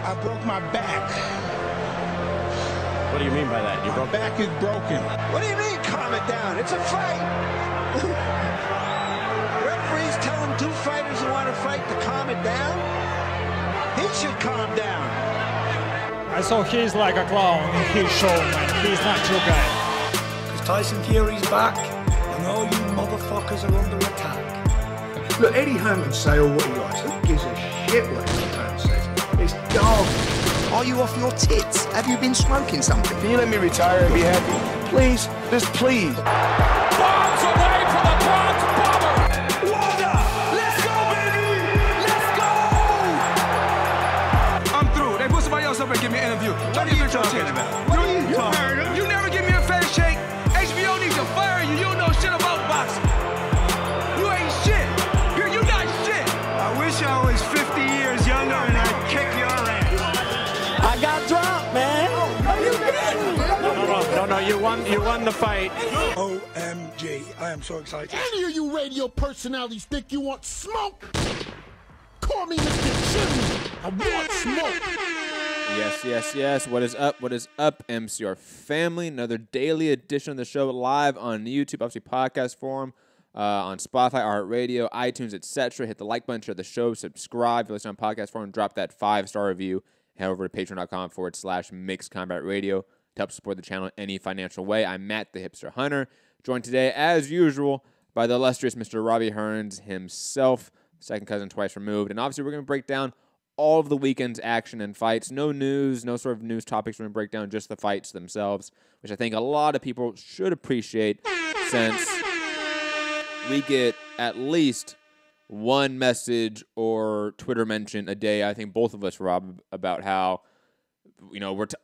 I broke my back. What do you mean by that? My back is broken. What do you mean, calm it down? It's a fight. Referees telling two fighters who want to fight to calm it down? He should calm down. So he's like a clown in his show, man. He's not your guy. Because Tyson Fury's back, and all you motherfuckers are under attack. Look, Eddie Hearn can say all what he likes. Who gives a shit what Eddie Hearn says? It's dog. Are you off your tits? Have you been smoking something? Can you let me retire and be happy? Please, just please. Bombs away from the Bronx Bomber! Wanda! Let's go, baby! Let's go! I'm through. They put somebody else up and give me an interview. What are you talking about? What are you talking about? You never give me a fair shake. HBO needs to fire you. You don't know shit about boxing. You ain't shit. You're not shit. I wish I was 50 years younger and I'd kick your ass. I got dropped, man. Are you kidding me? No, you won the fight. OMG, I am so excited. Any of you radio personalities think you want smoke? Call me Mr. Chimney. I want smoke. Yes. What is up? MCR family? Another daily edition of the show live on YouTube, obviously podcast forum, on Spotify, iHeartRadio, iTunes, etc. Hit the like button, share the show, subscribe. If you listen on podcast forum, drop that 5-star review. Head over to patreon.com/Mixed Combat Radio to help support the channel in any financial way. I'm Matt, the Hipster Hunter, joined today, as usual, by the illustrious Mr. Robbie Hearns himself, second cousin twice removed. And obviously, we're going to break down all of the weekend's action and fights. No news, no sort of news topics. We're going to break down just the fights themselves, which I think a lot of people should appreciate since we get at least one message or Twitter mention a day. I think both of us, Rob, about how,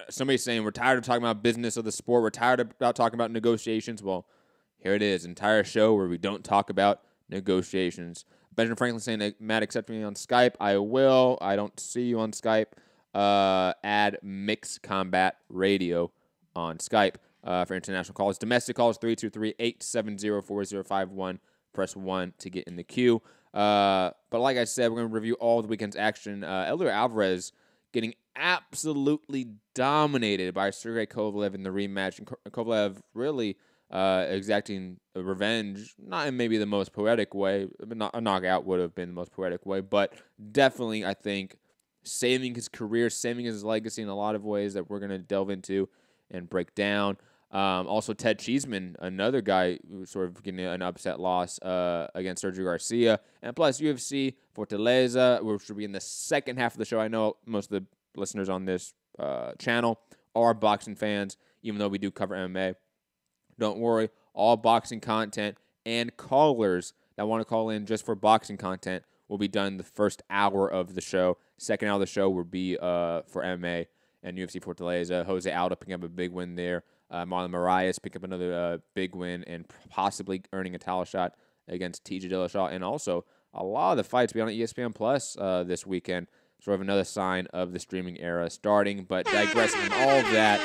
somebody's saying we're tired of talking about business of the sport. We're tired about talking about negotiations. Well, here it is, entire show where we don't talk about negotiations. Benjamin Franklin saying, Matt, accept me on Skype. I will. I don't see you on Skype. Add Mixed Combat Radio on Skype for international calls. Domestic calls, 323-870-4051. Press 1 to get in the queue. But like I said, we're going to review all the weekend's action. Eleider Alvarez getting absolutely dominated by Sergey Kovalev in the rematch. And Kovalev really exacting revenge, not in maybe the most poetic way. A knockout would have been the most poetic way, but definitely, I think, saving his career, saving his legacy in a lot of ways that we're going to delve into and break down. Also, Ted Cheeseman, another guy who sort of getting an upset loss against Sergio Garcia. And plus, UFC, Fortaleza, which will be in the second half of the show. I know most of the listeners on this channel are boxing fans, even though we do cover MMA. Don't worry, all boxing content and callers that want to call in just for boxing content will be done the first hour of the show. Second hour of the show will be for MMA and UFC Fortaleza. Jose Aldo picking up a big win there. Marlon Moraes pick up another big win and possibly earning a title shot against TJ Dillashaw. And also, a lot of the fights be on ESPN Plus this weekend. Sort of another sign of the streaming era starting. But digressing from all of that,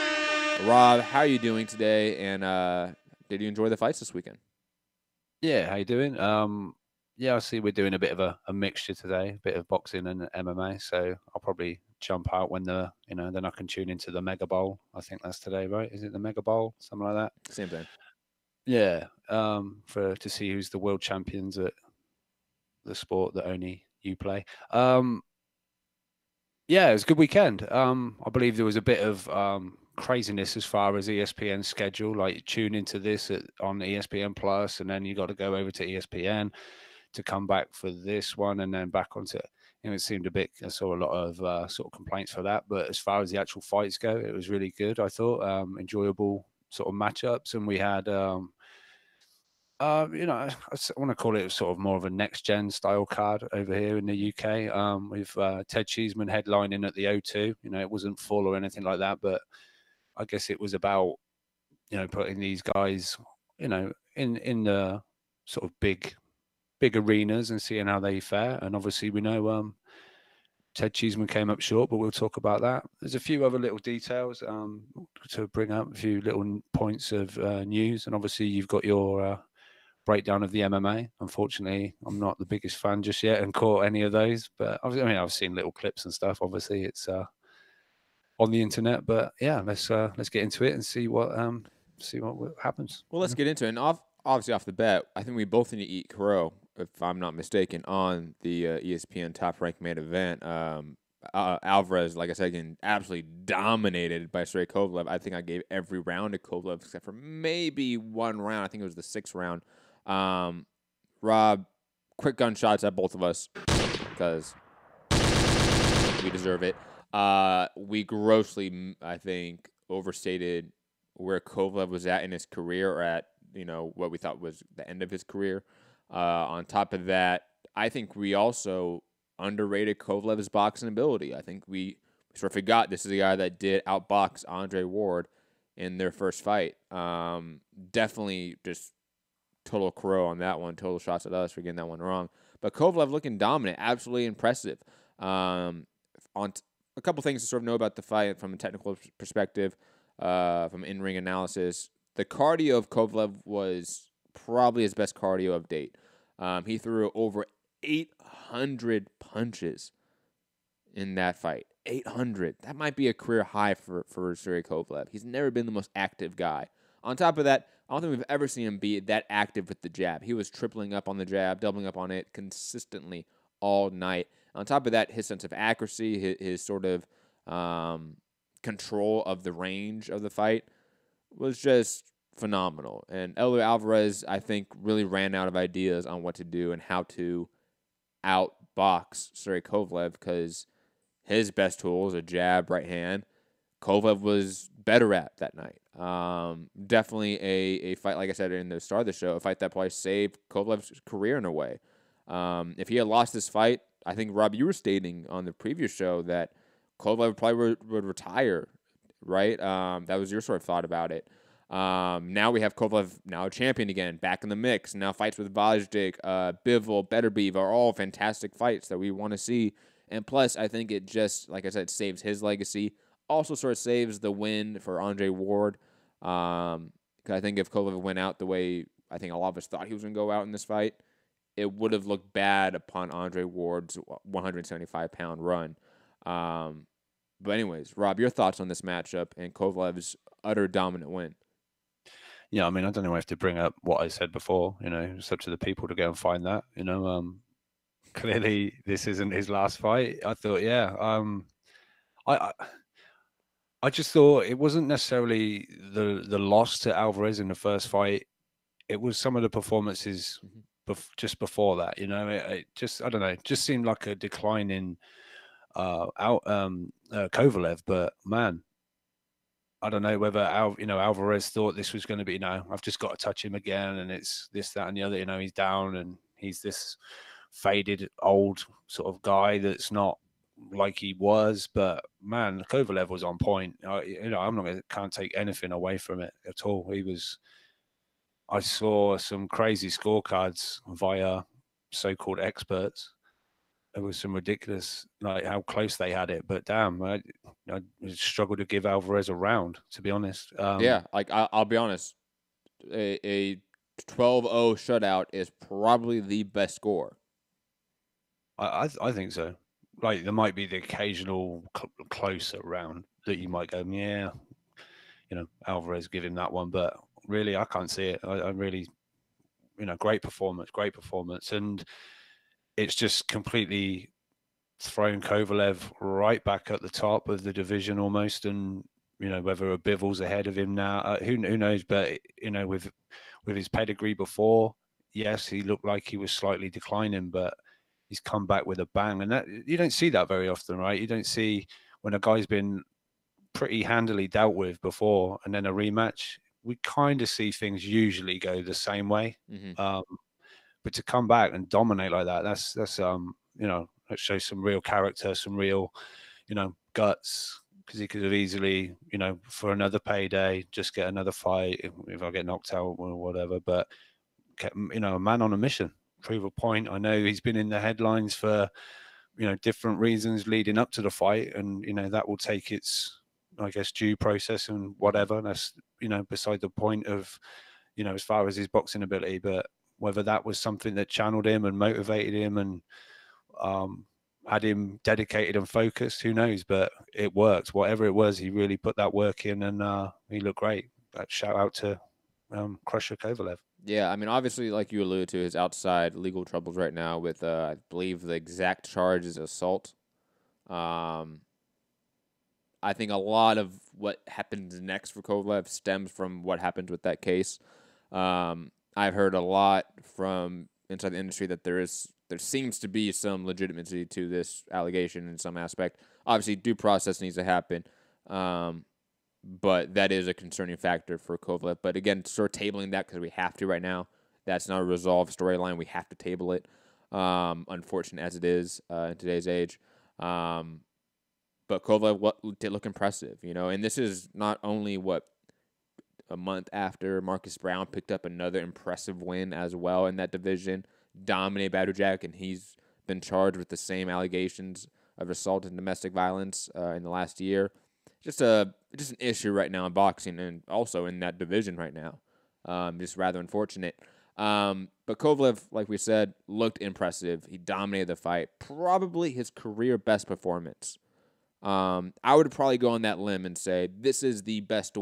Rob, how are you doing today? And did you enjoy the fights this weekend? Yeah, how you doing? I see we're doing a bit of a mixture today, a bit of boxing and MMA. So I'll probably jump out when then I can tune into the Mega Bowl. I think that's today, right? Is it the Mega Bowl? Something like that. Same thing. Yeah. To see who's the world champions at the sport that only you play. Yeah, it was a good weekend. I believe there was a bit of craziness as far as ESPN's schedule. Like, tune into this on ESPN Plus, and then you got to go over to ESPN to come back for this one, and then back onto. It seemed a bit. I saw a lot of sort of complaints for that, but as far as the actual fights go, it was really good. I thought enjoyable sort of matchups, and we had. I want to call it sort of more of a next-gen style card over here in the UK with Ted Cheeseman headlining at the O2. It wasn't full or anything like that, but I guess it was about, putting these guys, in the sort of big arenas and seeing how they fare. And obviously we know Ted Cheeseman came up short, but we'll talk about that. There's a few other little details to bring up, a few little points of news. And obviously you've got your breakdown of the MMA. Unfortunately, I'm not the biggest fan just yet and caught any of those, but I've seen little clips and stuff. Obviously, it's on the internet. But yeah, let's get into it and see what happens. Well, let's get into it. And obviously off the bat, I think we both need to eat crow, if I'm not mistaken, on the ESPN Top Rank main event. Alvarez, like I said, getting absolutely dominated by Sergey Kovalev. I think I gave every round to Kovalev except for maybe one round. I think it was the 6th round. Rob, quick gunshots at both of us because we deserve it. We grossly, I think, overstated where Kovalev was at in his career, or at what we thought was the end of his career. On top of that, I think we also underrated Kovalev's boxing ability. I think we sort of forgot this is a guy that did outbox Andre Ward in their first fight. Definitely just total crow on that one. Total shots at us for getting that one wrong. But Kovalev looking dominant, absolutely impressive. On a couple things to sort of know about the fight from a technical perspective, from in-ring analysis. The cardio of Kovalev was probably his best cardio of date. He threw over 800 punches in that fight. 800. That might be a career high for Sergey Kovalev. He's never been the most active guy. On top of that, I don't think we've ever seen him be that active with the jab. He was tripling up on the jab, doubling up on it consistently all night. On top of that, his sense of accuracy, his sort of control of the range of the fight was just phenomenal. And Eleider Alvarez, I think, really ran out of ideas on what to do and how to outbox Sergey Kovalev, because his best tool is a jab, right hand. Kovalev was better at that night. Definitely a fight, like I said in the start of the show, a fight that probably saved Kovalev's career in a way. If he had lost this fight, I think, Rob, you were stating on the previous show that Kovalev probably would retire, right? That was your sort of thought about it. Now we have Kovalev, now a champion again, back in the mix. Now fights with Vajdic, Bivol, Beterbiev are all fantastic fights that we want to see. And plus, I think it just, like I said, saves his legacy. Also sort of saves the win for Andre Ward. Because I think if Kovalev went out the way I think a lot of us thought he was going to go out in this fight, it would have looked bad upon Andre Ward's 175-pound run. But anyways, Rob, your thoughts on this matchup and Kovalev's utter dominant win? Yeah, I mean, I don't know if I have to bring up what I said before. It's up to the people to go and find that. Clearly this isn't his last fight. I thought, I just thought it wasn't necessarily the loss to Alvarez in the first fight. It was some of the performances just before that. It just, I don't know, it just seemed like a decline in Kovalev. But man, I don't know whether Alvarez thought this was going to be, I've just got to touch him again, and it's this, that, and the other. He's down, and he's this faded old sort of guy that's not like he was. But man, Kovalev was on point. Can't take anything away from it at all. I saw some crazy scorecards via so-called experts. It was some ridiculous, like how close they had it. But damn, I struggled to give Alvarez a round, to be honest. I'll be honest. A 12-0 shutout is probably the best score. I think so. Like, there might be the occasional closer round that you might go, Alvarez give him that one. But really, I can't see it. I really, great performance. And it's just completely thrown Kovalev right back at the top of the division almost. And, whether a Bivol's ahead of him now, who knows? But, with his pedigree before, yes, he looked like he was slightly declining, but he's come back with a bang. And that, you don't see that very often, right? You don't see when a guy's been pretty handily dealt with before and then a rematch. We kind of see things usually go the same way. But to come back and dominate like that, that's that shows some real character, some real, guts, because he could have easily, for another payday, just get another fight if I get knocked out or whatever. But, a man on a mission, prove a point. I know he's been in the headlines for, different reasons leading up to the fight, and, that will take its, I guess, due process and whatever. That's, beside the point of, as far as his boxing ability, but whether that was something that channeled him and motivated him and had him dedicated and focused. Who knows? But it worked. Whatever it was, he really put that work in, and he looked great. Shout out to Crusher Kovalev. Yeah, I mean, obviously, like you alluded to, his outside legal troubles right now with, I believe the exact charge is assault. I think a lot of what happens next for Kovalev stems from what happens with that case. I've heard a lot from inside the industry that there seems to be some legitimacy to this allegation in some aspect. Obviously, due process needs to happen, but that is a concerning factor for Kovalev. But again, sort of tabling that because we have to right now. That's not a resolved storyline. We have to table it, unfortunate as it is in today's age. But Kovalev did look impressive, and this is not only a month after Marcus Brown picked up another impressive win as well in that division, dominated Badger Jack, and he's been charged with the same allegations of assault and domestic violence in the last year. Just an issue right now in boxing and also in that division right now. Just rather unfortunate. But Kovalev, like we said, looked impressive. He dominated the fight. Probably his career best performance. I would probably go on that limb and say this is the best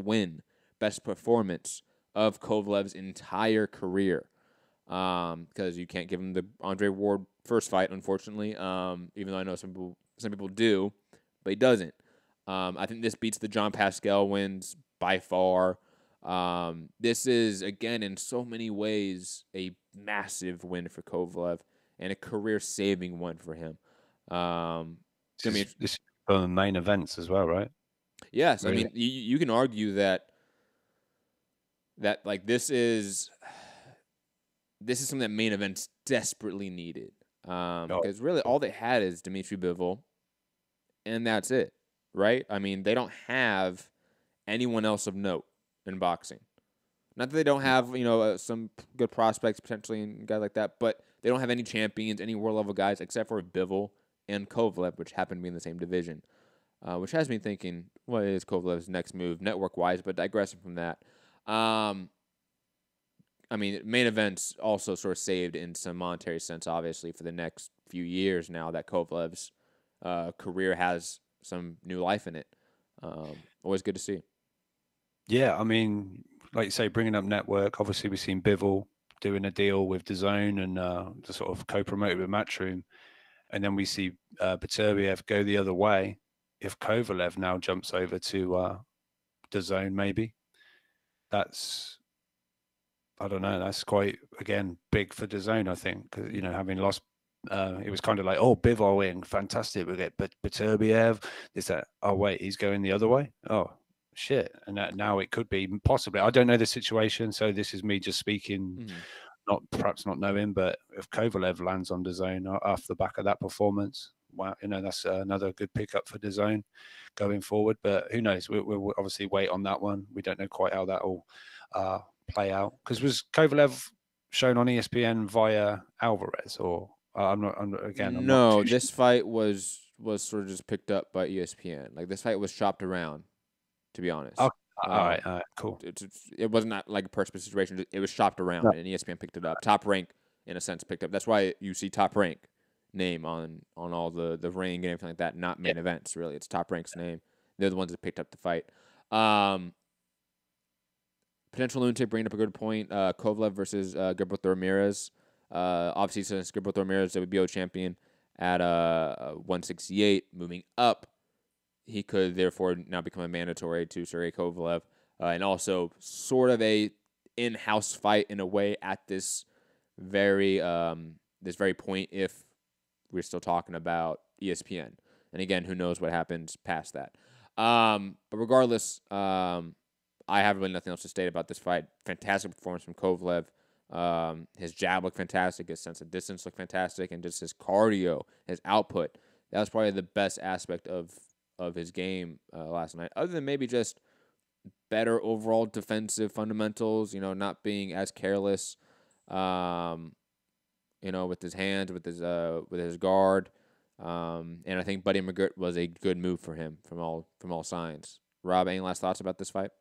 performance of Kovalev's entire career. Because you can't give him the Andre Ward first fight, unfortunately. Even though I know some people do, but he doesn't. I think this beats the John Pascal wins by far. This is, again, in so many ways, a massive win for Kovalev and a career-saving one for him. This is from the main events as well, right? Yes. Really? I mean, you can argue that like this is something that main events desperately needed. Because really all they had is Dimitri Bivol, and that's it. Right? I mean, they don't have anyone else of note in boxing. Not that they don't have, some good prospects potentially and guys like that, but they don't have any champions, any world-level guys except for Bivol and Kovalev, which happen to be in the same division, which has me thinking, what is Kovalev's next move network-wise, but digressing from that. I mean, main events also sort of saved in some monetary sense, obviously, for the next few years now that Kovalev's career has some new life in it. Always good to see. Yeah, I mean, like you say, bringing up network. Obviously, we've seen Bivol doing a deal with DAZN and to sort of co-promote with Matchroom, and then we see Beterbiev go the other way. If Kovalev now jumps over to DAZN, maybe that's, I don't know. That's quite, again, big for DAZN, I think, because having lost. It was kind of like, oh, Bivol in, fantastic. We get Beterbiev. Is that? Oh wait, he's going the other way. Oh shit! And now it could be possibly. I don't know the situation, so this is me just speaking, perhaps not knowing. But if Kovalev lands on DAZN off the back of that performance, wow, that's another good pickup for DAZN going forward. But who knows? We'll obviously wait on that one. We don't know quite how that will play out. Because was Kovalev shown on ESPN via Alvarez or? No, this fight was sort of just picked up by ESPN. Like, this fight was shopped around, to be honest. Okay. All right, cool. It wasn't not like a purchase situation. It was shopped around, and ESPN picked it up. Top Rank, in a sense, picked up. That's why you see Top Rank name on all the ring and everything like that, not main events, really. It's Top Rank's name. They're the ones that picked up the fight. Potential lunatic bringing up a good point. Kovalev versus Gilberto Ramirez. Obviously, since Gilberto Ramirez, WBO champion at 168, moving up, he could therefore now become a mandatory to Sergey Kovalev, and also sort of a in-house fight in a way at this very point if we're still talking about ESPN. And again, who knows what happens past that. But regardless, I have really nothing else to state about this fight. Fantastic performance from Kovalev. His jab looked fantastic. His sense of distance looked fantastic. And just his cardio, his output, that was probably the best aspect of his game last night. Other than maybe just better overall defensive fundamentals, not being as careless, with his hands, with his guard. And I think Buddy McGirt was a good move for him from all signs. Rob, any last thoughts about this fight?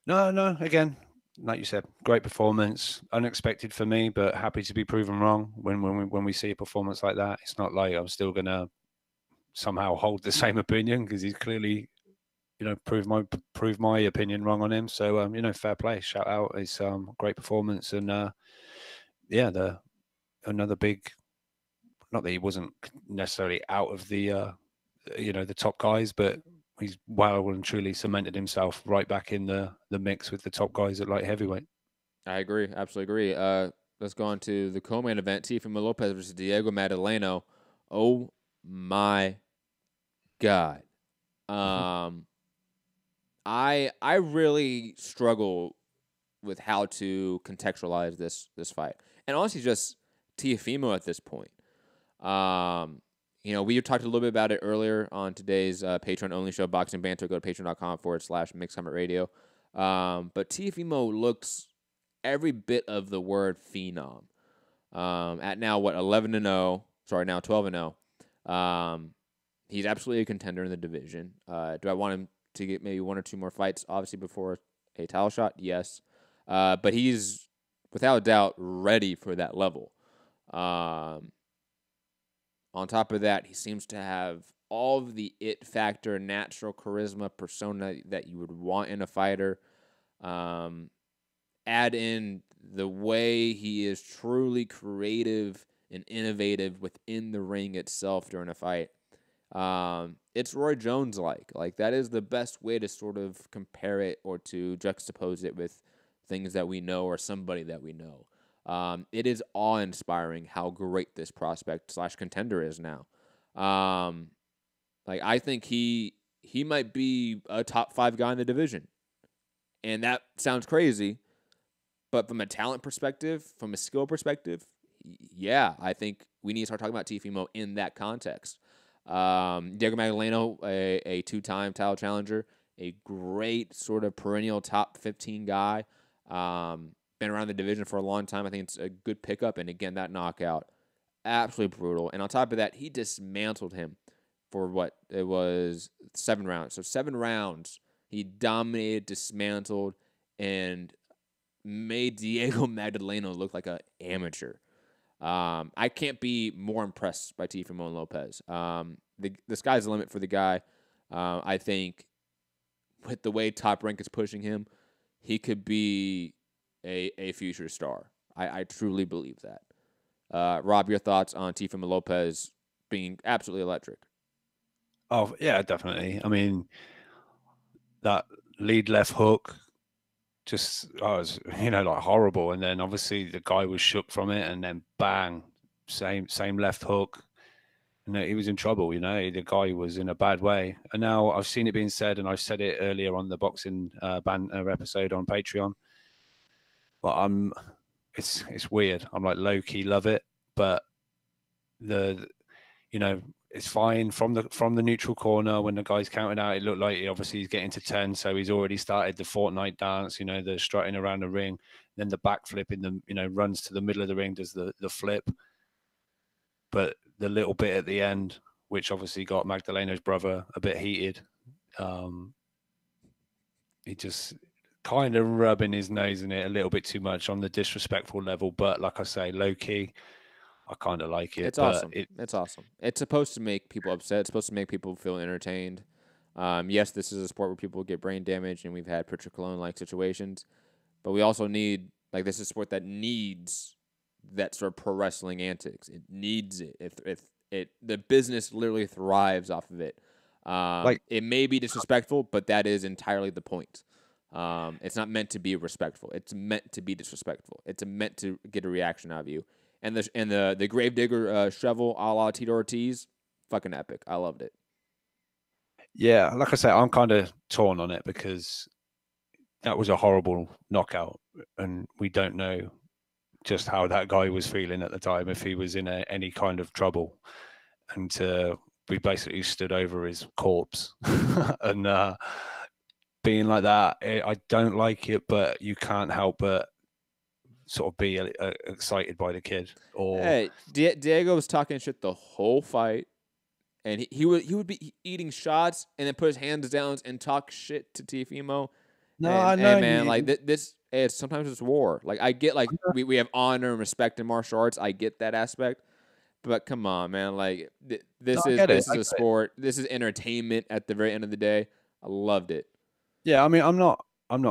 No. Again, like you said, great performance. Unexpected for me, but happy to be proven wrong when we see a performance like that. It's not like I'm still going to somehow hold the same opinion because he's clearly, proved my opinion wrong on him. So, fair play. Shout out. It's great performance. And, another big, not that he wasn't necessarily out of the, the top guys, but he's well and truly cemented himself right back in the mix with the top guys at light heavyweight. I agree. Absolutely agree. Let's go on to the co-main event. Teofimo Lopez versus Diego Magdaleno. Oh, my God. I really struggle with how to contextualize this fight. And honestly, just Teofimo at this point. We talked a little bit about it earlier on today's Patreon-only show, Boxing Banter. Go to patreon.com/MixCommentRadio. But Teofimo looks every bit of the word phenom. At now, 11-0. Sorry, now 12-0. He's absolutely a contender in the division. Do I want him to get maybe one or two more fights, obviously, before a title shot? Yes. But he's, without a doubt, ready for that level. On top of that, he seems to have all of the it factor, natural charisma, persona that you would want in a fighter. Add in the way he is truly creative and innovative within the ring itself during a fight. It's Roy Jones-like. Like, that is the best way to sort of compare it or to juxtapose it with things that we know or somebody that we know. It is awe-inspiring how great this prospect / contender is now. I think he might be a top 5 guy in the division. And that sounds crazy, but from a talent perspective, from a skill perspective, yeah, I think we need to start talking about Teofimo in that context. Diego Magdaleno, a 2-time title challenger, a great sort of perennial top 15 guy. Been around the division for a long time. I think it's a good pickup. And again, that knockout, absolutely brutal. And on top of that, he dismantled him for what it was 7 rounds. So 7 rounds, he dominated, dismantled, and made Diego Magdaleno look like an amateur. I can't be more impressed by Teofimo Lopez. The sky's the limit for the guy. I think with the way Top Rank is pushing him, he could be a future star. I truly believe that. Rob, your thoughts on Teofimo Lopez being absolutely electric? Oh, yeah, definitely. I mean, that lead left hook just was, horrible. And then obviously the guy was shook from it, and then bang, same left hook. And he was in trouble, the guy was in a bad way. And now I've seen it being said, and I said it earlier on the Boxing Banter episode on Patreon, but it's weird. I'm like low-key love it, but it's fine from the neutral corner when the guy's counted out. It looked like he's getting to 10, so he's already started the Fortnite dance, the strutting around the ring, then the backflip in the runs to the middle of the ring, does the flip. But the little bit at the end, which obviously got Magdaleno's brother a bit heated, he just kind of rubbing his nose in it a little bit too much on the disrespectful level. But like I say, low key, I kind of like it. It's awesome. It's awesome. It's supposed to make people upset. It's supposed to make people feel entertained. Yes, this is a sport where people get brain damage, and we've had Pritchard Cologne-like situations. But we also need, this is a sport that needs that sort of pro wrestling antics. It needs it. If the business literally thrives off of it. It may be disrespectful, but that is entirely the point. It's not meant to be respectful. It's meant to be disrespectful. It's meant to get a reaction out of you. And the Gravedigger shovel a la Tito Ortiz, fucking epic. I loved it. Yeah, like I say, I'm kind of torn on it because that was a horrible knockout, and we don't know just how that guy was feeling at the time, if he was in any kind of trouble. And we basically stood over his corpse. And being like that, I don't like it, but you can't help but sort of be excited by the kid. Hey, Diego was talking shit the whole fight, and he would be eating shots and then put his hands down and talk shit to Teofimo. No, I know, man. This sometimes it's war. Like I get like we have honor and respect in martial arts. I get that aspect. But come on, man! Like this is a sport. This is entertainment. At the very end of the day, I loved it. Yeah, I mean, I'm not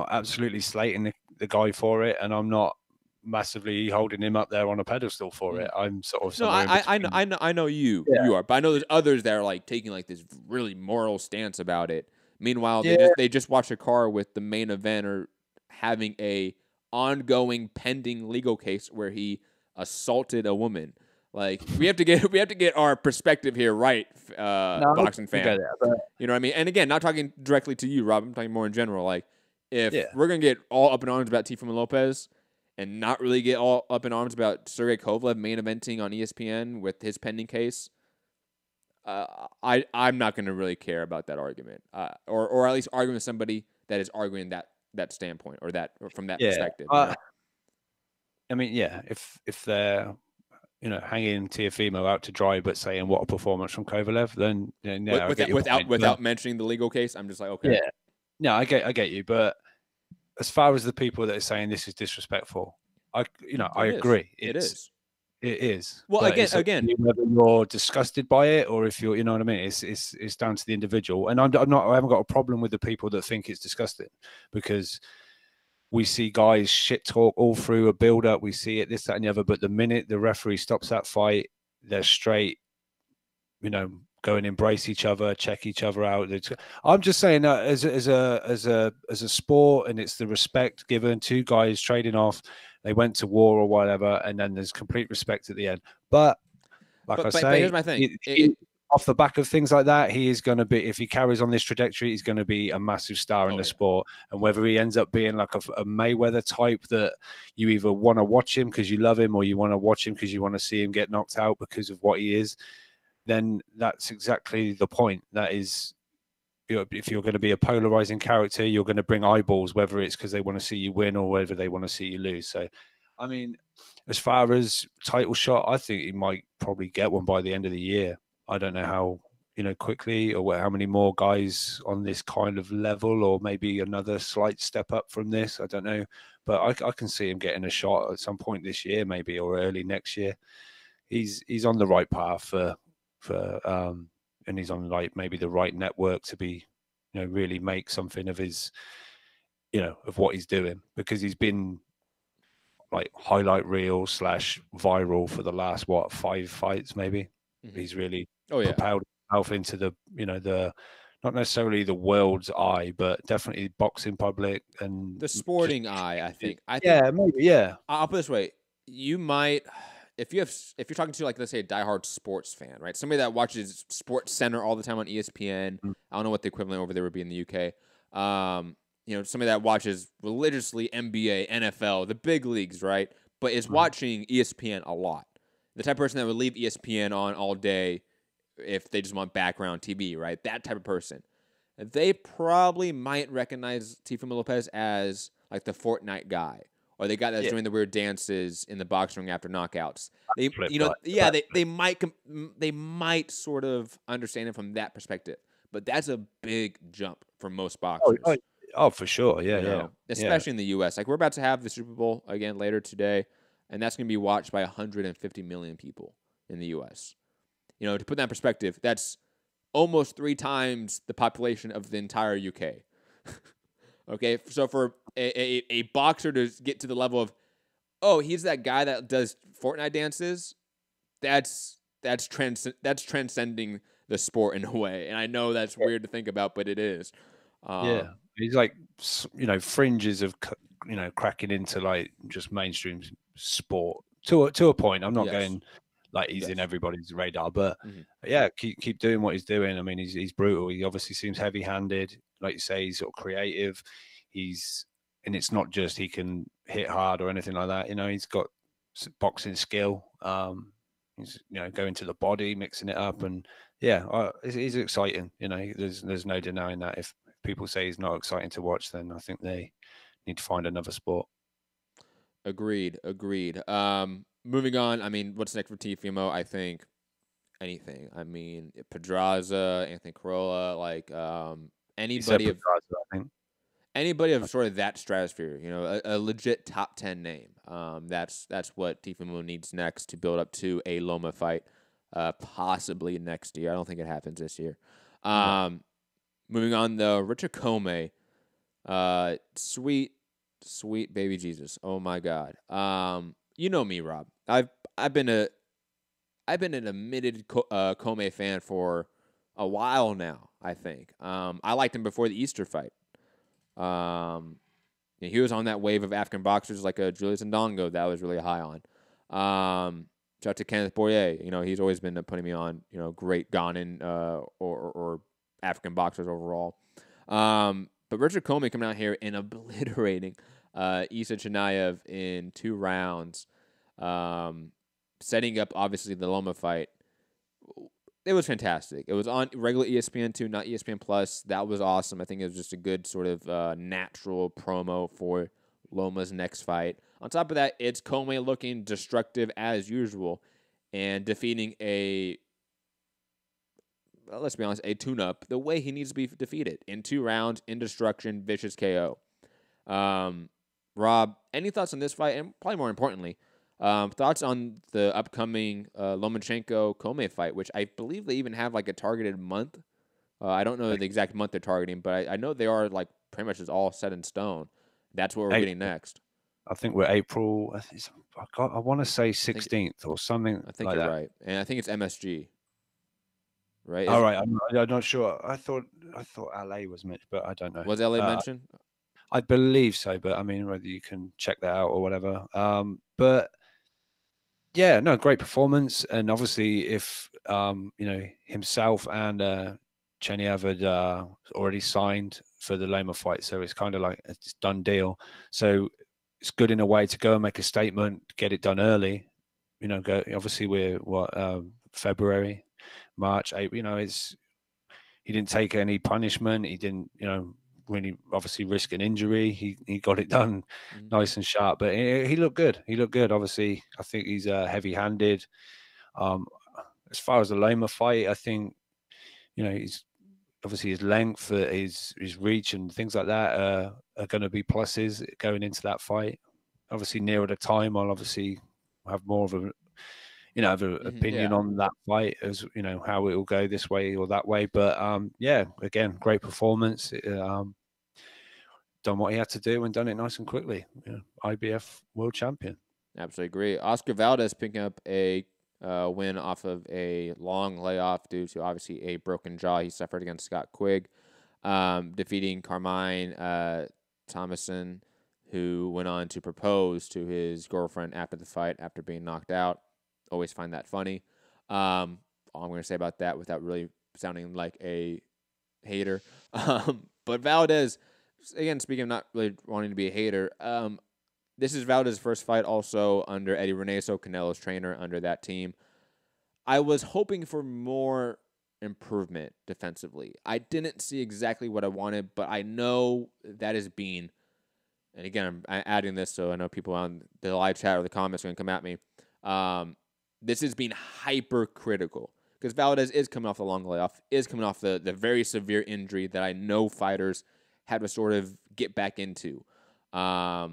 absolutely slating the guy for it, and I'm not massively holding him up there on a pedestal for it. I'm sort of I know you are, but I know there's others that are like taking like this really moral stance about it. Meanwhile, they just watched a car with the main eventer having a ongoing pending legal case where he assaulted a woman. Like we have to get our perspective here right, boxing fan. You know what I mean? And again, not talking directly to you, Rob. I'm talking more in general. Like if we're gonna get all up in arms about Teofimo Lopez and not really get all up in arms about Sergey Kovalev main eventing on ESPN with his pending case, I'm not gonna really care about that argument, or at least arguing with somebody that is arguing that standpoint or from that perspective. I mean, if they're hanging Teofimo out to dry, but saying what a performance from Kovalev, then without mentioning the legal case, I'm just like, okay, I get you. But as far as the people that are saying this is disrespectful, I agree. It is. It is. Well, again, whether you're disgusted by it or if you're, you know what I mean, it's down to the individual. And I haven't got a problem with the people that think it's disgusting, because we see guys shit talk all through a build up. We see it, this, that, and the other. But the minute the referee stops that fight, they're straight, go and embrace each other, check each other out. I'm just saying that as a sport, and it's the respect given. Two guys trading off, they went to war or whatever, and then there's complete respect at the end. But I say, here's my thing. Off the back of things like that, he is going to be, if he carries on this trajectory, he's going to be a massive star in the sport. And whether he ends up being like a Mayweather type that you either want to watch him because you love him, or you want to watch him because you want to see him get knocked out because of what he is, then that's exactly the point. That is, if you're going to be a polarizing character, you're going to bring eyeballs, whether it's because they want to see you win or whether they want to see you lose. So, I mean, as far as title shot, I think he might probably get one by the end of the year. I don't know how, quickly, or how many more guys on this kind of level, or maybe another slight step up from this. I don't know, but I can see him getting a shot at some point this year, maybe, or early next year. He's on the right path and he's on like maybe the right network to be, really make something of his, of what he's doing, because he's been like highlight reel / viral for the last 5 fights maybe. Mm-hmm. He's really propelled himself into the, the not necessarily the world's eye, but definitely boxing public and the sporting eye. I think. Maybe. I'll put it this way: you might, if you're talking to, like, let's say a diehard sports fan, right? Somebody that watches Sports Center all the time on ESPN. Mm-hmm. I don't know what the equivalent over there would be in the UK. Somebody that watches religiously NBA, NFL, the big leagues, right? But is watching ESPN a lot. The type of person that would leave ESPN on all day if they just want background TV, right? That type of person. They probably might recognize Teofimo Lopez as like the Fortnite guy, or the guy that's doing the weird dances in the boxing ring after knockouts. They might sort of understand it from that perspective. But that's a big jump for most boxers. Oh, for sure. Yeah. Especially in the U.S. Like, we're about to have the Super Bowl again later today. And that's going to be watched by 150 million people in the U.S. To put that in perspective, that's almost 3 times the population of the entire UK. Okay, so for a boxer to get to the level of, oh, he's that guy that does Fortnite dances, that's transcending the sport in a way. And I know that's weird to think about, but it is. He's like, fringes of, cracking into like just mainstream sport to a point. I'm not going like he's in everybody's radar, but keep doing what he's doing. I mean, he's brutal. He obviously seems heavy-handed, like you say. He's sort of creative. And it's not just he can hit hard or anything like that. He's got boxing skill. He's going to the body, mixing it up, and he's exciting. There's no denying that. If people say he's not exciting to watch, then I think they need to find another sport. Agreed. Moving on, I mean, what's next for Teofimo? I think anything. I mean, Pedraza, Anthony Corolla, like anybody of Pedraza, I think. anybody of sort of that stratosphere, a legit top 10 name. That's what Tiafoe needs next to build up to a Loma fight, possibly next year. I don't think it happens this year. Moving on, though, Richard Comey, sweet baby Jesus. Oh my God. You know me, Rob. I've been an admitted Comey fan for a while now. I think I liked him before the Easter fight. He was on that wave of African boxers like Julius Ndongo that I was really high on. Shout out to Kenneth Boyer. He's always been putting me on great Ghanan or African boxers overall. But Richard Comey coming out here and obliterating Isa Chimaev in 2 rounds, setting up obviously the Loma fight. It was fantastic. It was on regular ESPN2, not ESPN Plus. That was awesome. I think it was just a good sort of natural promo for Loma's next fight. On top of that, it's Comey looking destructive as usual and defeating let's be honest, a tune-up the way he needs to be defeated in 2 rounds, in destruction, vicious KO. Rob, any thoughts on this fight? And probably more importantly, thoughts on the upcoming Lomachenko-Comey fight, which I believe they even have like a targeted month. I don't know the exact month they're targeting, but I know they are like pretty much all set in stone. That's what we're getting next. I think we're April. I want to say 16th or something. I think like you're that. right, and I think it's MSG. Right. All right. I'm not sure. I thought LA was mentioned, but I don't know. Was LA mentioned? I believe so, but I mean, whether you can check that out or whatever. But yeah, no, great performance, and obviously, if himself and Chimaev had already signed for the Loma fight, so it's kind of like it's done deal. So it's good in a way to go and make a statement, get it done early. Go. Obviously, we're February. March, April, he didn't take any punishment. He didn't, really obviously risk an injury. He got it done nice and sharp, but he looked good. He looked good. Obviously, I think he's heavy-handed. As far as the Loma fight, I think, he's obviously his length, his reach and things like that are going to be pluses going into that fight. Obviously, nearer the time, I'll obviously have more of a have an opinion on that fight, as how it will go this way or that way. But again, great performance. Done what he had to do and done it nice and quickly. IBF world champion. Absolutely agree. Oscar Valdez picking up a win off of a long layoff due to obviously a broken jaw he suffered against Scott Quigg, defeating Carmine Thomason, who went on to propose to his girlfriend after the fight after being knocked out. Always find that funny. All I'm going to say about that without really sounding like a hater. But Valdez, again, speaking of not really wanting to be a hater, this is Valdez's first fight also under Eddie Reneso, Canelo's trainer, under that team. I was hoping for more improvement defensively. I didn't see exactly what I wanted, but I know that is being, and again, I'm adding this so I know people on the live chat or the comments are going to come at me. This is being hypercritical because Valdez is coming off the long layoff, is coming off the very severe injury that I know fighters had to sort of get back into. But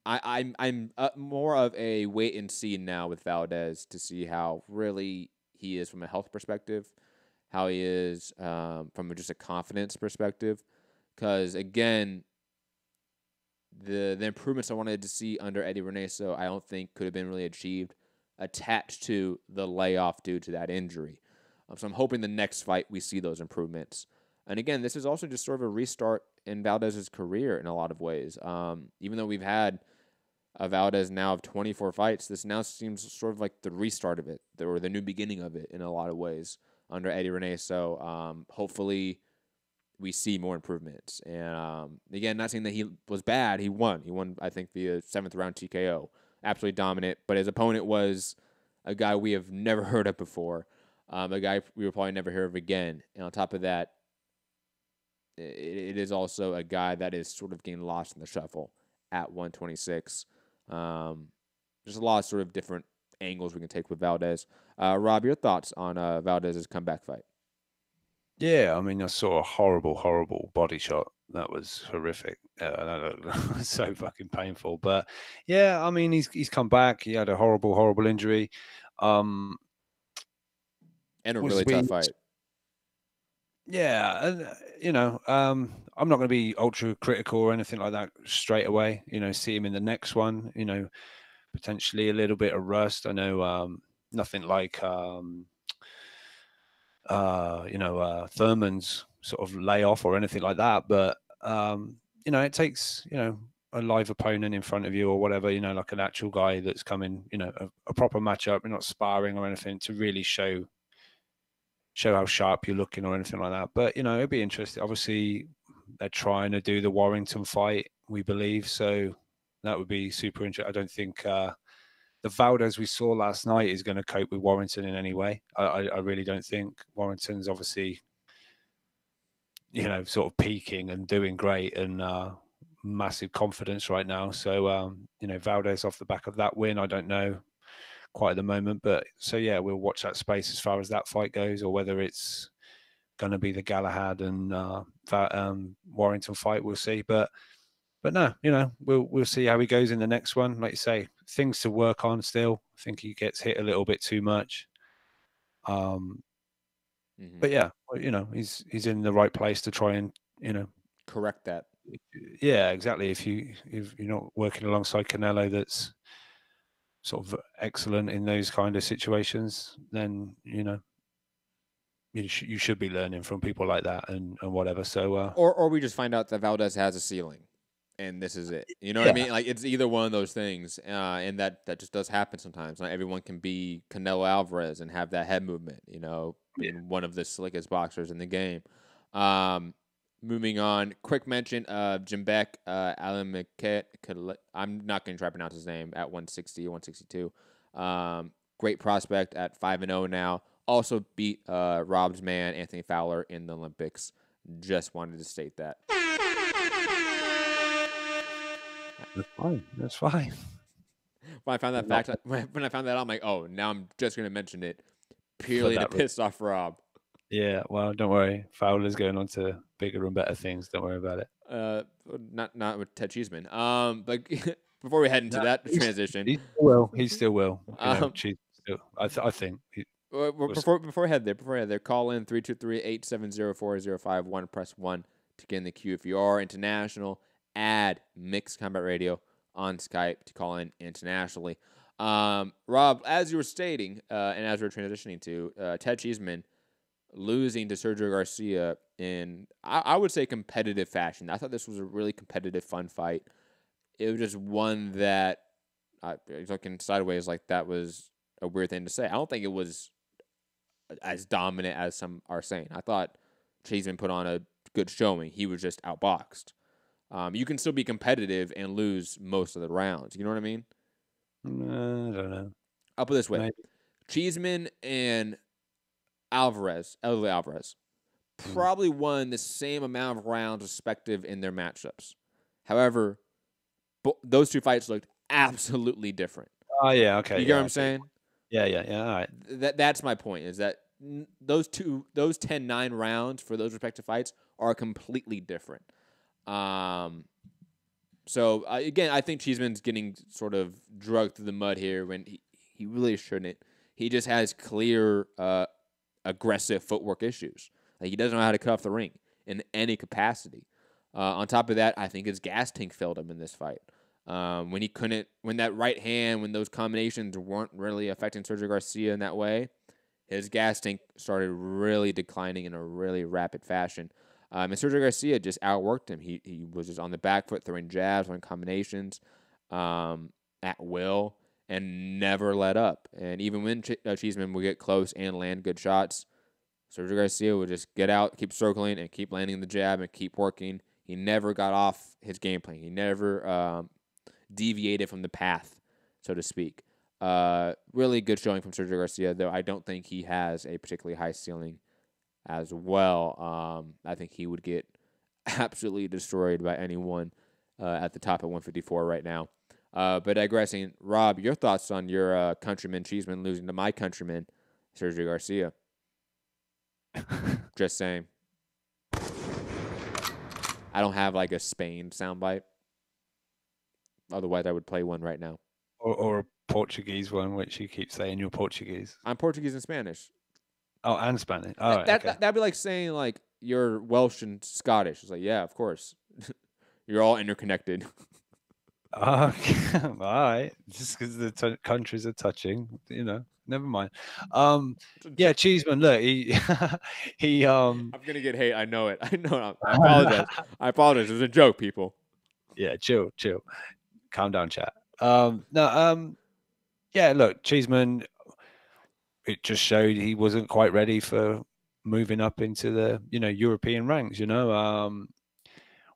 I'm more of a wait and see now with Valdez to see how really he is from a health perspective, how he is from just a confidence perspective. Because again, the improvements I wanted to see under Eddie Reneso, I don't think could have been really achieved attached to the layoff due to that injury. So I'm hoping the next fight we see those improvements. And again, this is also just sort of a restart in Valdez's career in a lot of ways. Even though we've had a Valdez now of 24 fights, this now seems sort of like the restart of it, or the new beginning of it in a lot of ways under Eddie Reneso. Hopefully we see more improvements. And again, not saying that he was bad. He won. He won, I think, via 7th round TKO. Absolutely dominant. But his opponent was a guy we have never heard of before, a guy we will probably never hear of again. And on top of that, it is also a guy that is sort of getting lost in the shuffle at 126. There's a lot of sort of different angles we can take with Valdez. Rob, your thoughts on Valdez's comeback fight? Yeah, I mean, I saw a horrible body shot. That was horrific. So fucking painful. But yeah, I mean, he's come back. He had a horrible injury. And a really tough fight. Yeah, and I'm not going to be ultra critical or anything like that straight away. See him in the next one. Potentially a little bit of rust. I know nothing like Thurman's sort of layoff or anything like that, but it takes a live opponent in front of you or whatever, like an actual guy that's coming, a proper matchup, you're not sparring or anything, to really show how sharp you're looking or anything like that. But it'd be interesting. Obviously, they're trying to do the Warrington fight, we believe, so that would be super interesting. I don't think the Valdez we saw last night is going to cope with Warrington in any way. I really don't think. Warrington's obviously, sort of peaking and doing great and massive confidence right now. So, Valdez off the back of that win, I don't know quite at the moment. But so, yeah, we'll watch that space as far as that fight goes, or whether it's going to be the Galahad and Warrington fight. We'll see. But no, we'll see how he goes in the next one. Like you say, things to work on still. I think he gets hit a little bit too much. But yeah, he's in the right place to try and correct that. Yeah, exactly. If you're not working alongside Canelo, that's sort of excellent in those kind of situations, then you should be learning from people like that and whatever. So or we just find out that Valdez has a ceiling. And this is it. You know what I mean? Like, it's either one of those things, and that just does happen sometimes. Not everyone can be Canelo Alvarez and have that head movement, being one of the slickest boxers in the game. Moving on, quick mention of Jimbek Alamaket. I'm not going to try to pronounce his name, at 160 or 162. Great prospect at 5-0 now. Also beat Rob's man, Anthony Fowler, in the Olympics. Just wanted to state that. That's fine. When I found that fact, when I found that out, I'm like, oh, now I'm just going to mention it purely to piss off Rob. Yeah, well, don't worry. Fowler's going on to bigger and better things. Don't worry about it. Not with Ted Cheeseman. But before we head into that transition, he still will. I think. Before I head there, call in 323-870-4051. Press 1 to get in the queue. If you are international, add Mixed Combat Radio on Skype to call in internationally. Rob, as you were stating, and as we're transitioning to, Ted Cheeseman losing to Sergio Garcia in, I would say, competitive fashion. I thought this was a really competitive, fun fight. It was just one that, looking sideways, like that was a weird thing to say. I don't think it was as dominant as some are saying. I thought Cheeseman put on a good showing. He was just outboxed. You can still be competitive and lose most of the rounds. You know what I mean? I don't know. I'll put it this way. Maybe. Cheeseman and Eleider Alvarez probably won the same amount of rounds respective in their matchups. However, those two fights looked absolutely different. Oh, yeah, okay. You get what I'm saying? Yeah, all right. That's my point, is that those 10-9 rounds for those respective fights are completely different. So again, I think Cheeseman's getting sort of drugged through the mud here when he really shouldn't. He just has clear aggressive footwork issues. Like, he doesn't know how to cut off the ring in any capacity. On top of that, I think his gas tank failed him in this fight. When that right hand, when those combinations weren't really affecting Sergio Garcia in that way, his gas tank started really declining in a really rapid fashion. And Sergio Garcia just outworked him. He was just on the back foot, throwing jabs, throwing combinations at will, and never let up. And even when Cheeseman would get close and land good shots, Sergio Garcia would just get out, keep circling, and keep landing the jab and keep working. He never got off his game plan. He never deviated from the path, so to speak. Really good showing from Sergio Garcia, though I don't think he has a particularly high ceiling as well. I think he would get absolutely destroyed by anyone at the top at 154 right now. But digressing, Rob, your thoughts on your countryman Cheeseman losing to my countryman, Sergio Garcia? Just saying. I don't have like a Spain soundbite. Otherwise, I would play one right now. Or a Portuguese one, which you keep saying you're Portuguese. I'm Portuguese and Spanish. Oh, and Spanish. Oh, okay. That'd be like saying like you're Welsh and Scottish. It's like, yeah, of course. You're all interconnected. Okay. All right. Just because the countries are touching, never mind. Yeah, Cheeseman, look, he I'm gonna get hate. I know it. I know it. I apologize. I apologize. It was a joke, people. Yeah, chill. Calm down, chat. Yeah, look, Cheeseman, it just showed he wasn't quite ready for moving up into the, European ranks,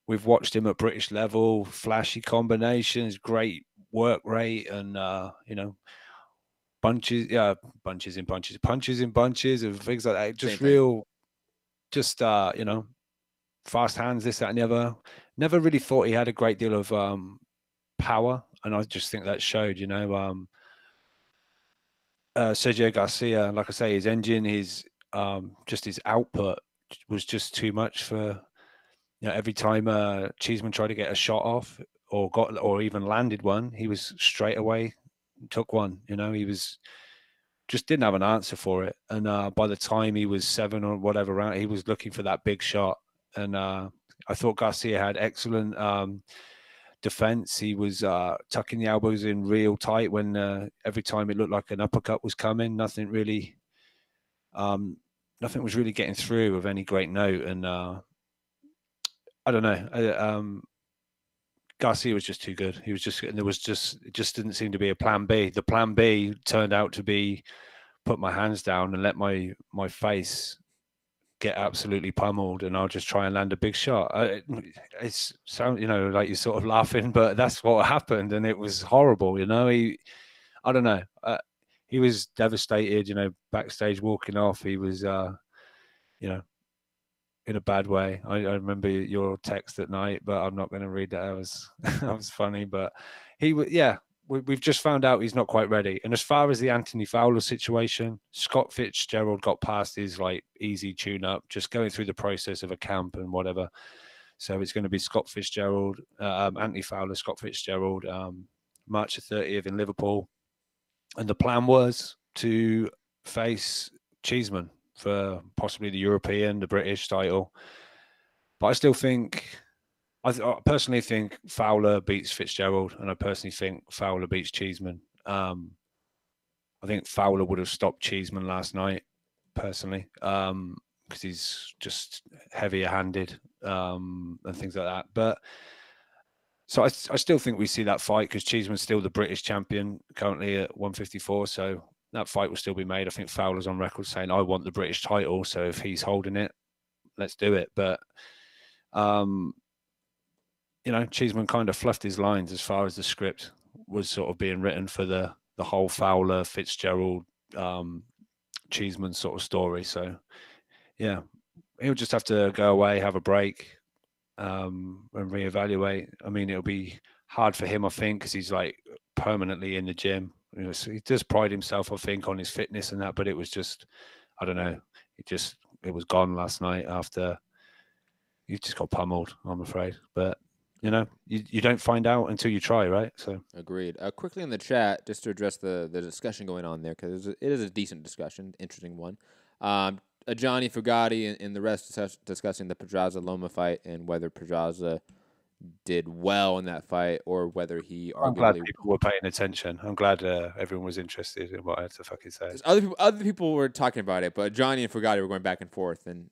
We've watched him at British level, flashy combinations, great work rate, and punches in bunches of things like that. Just fast hands, this, that, and the other. Never really thought he had a great deal of power, and I just think that showed. Sergio Garcia, like I say, his engine, his output was just too much for. Every time Cheeseman tried to get a shot off or even landed one, he was straight away took one. He was just didn't have an answer for it. And by the time he was 7 or whatever round, he was looking for that big shot. And I thought Garcia had excellent defense. He was tucking the elbows in real tight when every time it looked like an uppercut was coming. Nothing was really getting through of any great note. And I don't know. Garcia was just too good. It just didn't seem to be a plan B. The plan B turned out to be put my hands down and let my face get absolutely pummeled, and I'll just try and land a big shot. It's like you're sort of laughing, but that's what happened, and it was horrible. I don't know. He was devastated. Backstage walking off, he was, in a bad way. I remember your text at night, but I'm not going to read that. That was funny, but we've just found out he's not quite ready. And as far as the Anthony Fowler situation, Scott Fitzgerald got past his easy tune-up, just going through the process of a camp and whatever. So it's going to be Scott Fitzgerald, Anthony Fowler, Scott Fitzgerald, March the 30th in Liverpool. And the plan was to face Cheeseman for possibly the European, the British title. But I still think, I personally think Fowler beats Fitzgerald, and I personally think Fowler beats Cheeseman. I think Fowler would have stopped Cheeseman last night, personally, because he's just heavier-handed and things like that. But so I still think we see that fight because Cheeseman's still the British champion currently at 154, so that fight will still be made. I think Fowler's on record saying, I want the British title. So if he's holding it, let's do it. But, Cheeseman kind of fluffed his lines as far as the script was sort of being written for the whole Fowler, Fitzgerald, Cheeseman sort of story. So, yeah, he'll just have to go away, have a break, and reevaluate. I mean, it'll be hard for him, I think, because he's permanently in the gym. So he does pride himself, I think, on his fitness and that, but it was just, I don't know, it was gone last night after he just got pummeled, I'm afraid. But, you don't find out until you try, right? So agreed. Quickly in the chat, just to address the discussion going on there, because it is a decent discussion, interesting one. Johnny Fugatti and the rest discussing the Pedraza-Loma fight and whether Pedraza did well in that fight or whether he arguably... I'm glad people were paying attention. I'm glad everyone was interested in what I had to fucking say. Other people were talking about it, but Johnny and Fugatti were going back and forth, and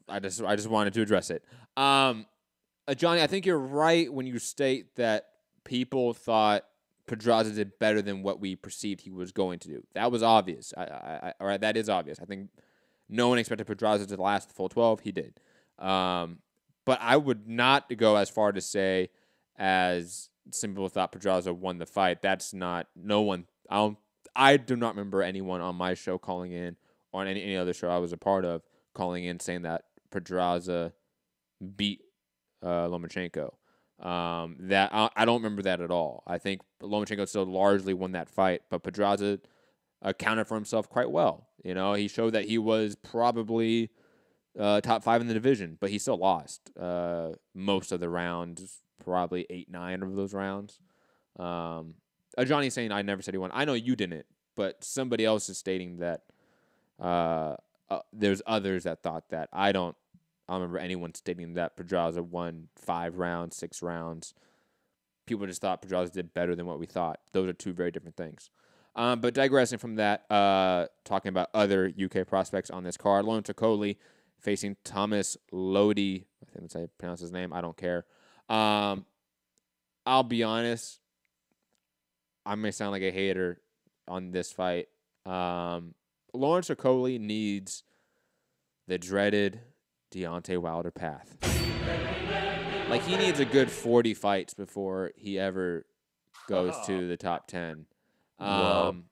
I just wanted to address it. Johnny, I think you're right when you state that people thought Pedraza did better than what we perceived he was going to do. That was obvious. That is obvious. I think no one expected Pedraza to last the full 12. He did. But I would not go as far to say as some people thought Pedraza won the fight. That's not, no one, I do not remember anyone on my show calling in or on any other show I was a part of calling in saying that Pedraza beat Lomachenko. That I don't remember that at all. I think Lomachenko still largely won that fight, but Pedraza accounted for himself quite well. He showed that he was probably top 5 in the division, but he still lost most of the rounds, probably 8-9 of those rounds. Johnny's saying I never said he won. I know you didn't, but somebody else is stating that there's others that thought that. I don't remember anyone stating that Pedraza won 5 rounds, 6 rounds. People just thought Pedraza did better than what we thought. Those are two very different things. But digressing from that, talking about other UK prospects on this card, Lawrence Okoli facing Thomas Lodi. I think that's how you pronounce his name. I don't care. I'll be honest. I may sound like a hater on this fight. Lawrence Okoli needs the dreaded Deontay Wilder path. Like, he needs a good 40 fights before he ever goes to the top 10. I'm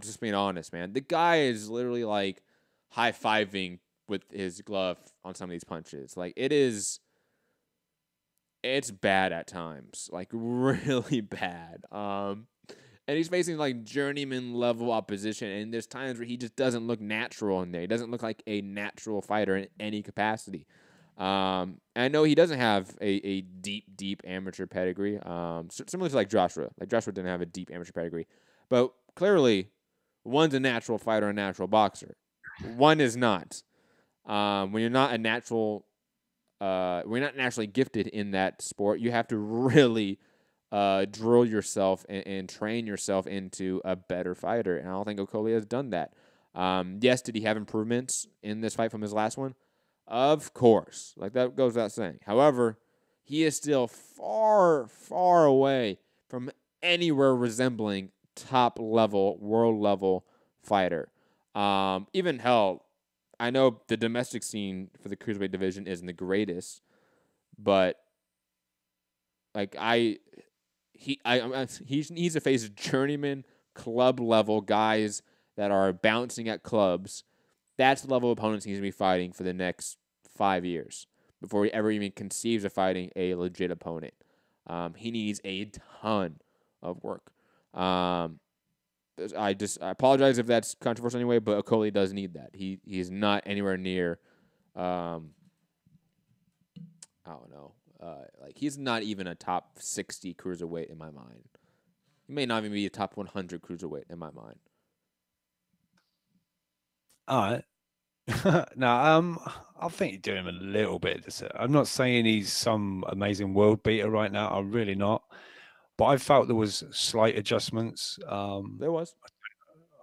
just being honest, man. The guy is literally, like, high-fiving with his glove on some of these punches. Like, it's bad at times. Like, really bad. And he's facing, like, journeyman-level opposition, and there's times where he just doesn't look natural in there. He doesn't look like a natural fighter in any capacity. And I know he doesn't have a deep amateur pedigree, similar to, like, Joshua. Like, Joshua didn't have a deep amateur pedigree. But clearly, one's a natural fighter, a natural boxer. One is not. When you're not a natural, when you're not naturally gifted in that sport, you have to really drill yourself and train yourself into a better fighter. And I don't think Okoli has done that. Yes, did he have improvements in this fight from his last one? Of course. Like, that goes without saying. However, he is still far, far away from anywhere resembling top-level, world-level fighter. Even, hell, I know the domestic scene for the cruiserweight division isn't the greatest, but, like, he needs to face journeyman, club-level guys that are bouncing at clubs. That's the level of opponents he needs to be fighting for the next 5 years before he ever even conceives of fighting a legit opponent. He needs a ton of work. I apologize if that's controversial anyway, but Okoli does need that. He's not anywhere near, I don't know, like, he's not even a top 60 cruiserweight in my mind. He may not even be a top 100 cruiserweight in my mind. All right. No, I think you do him a little bit. I'm not saying he's some amazing world beater right now. I'm really not. But I felt there was slight adjustments. There was.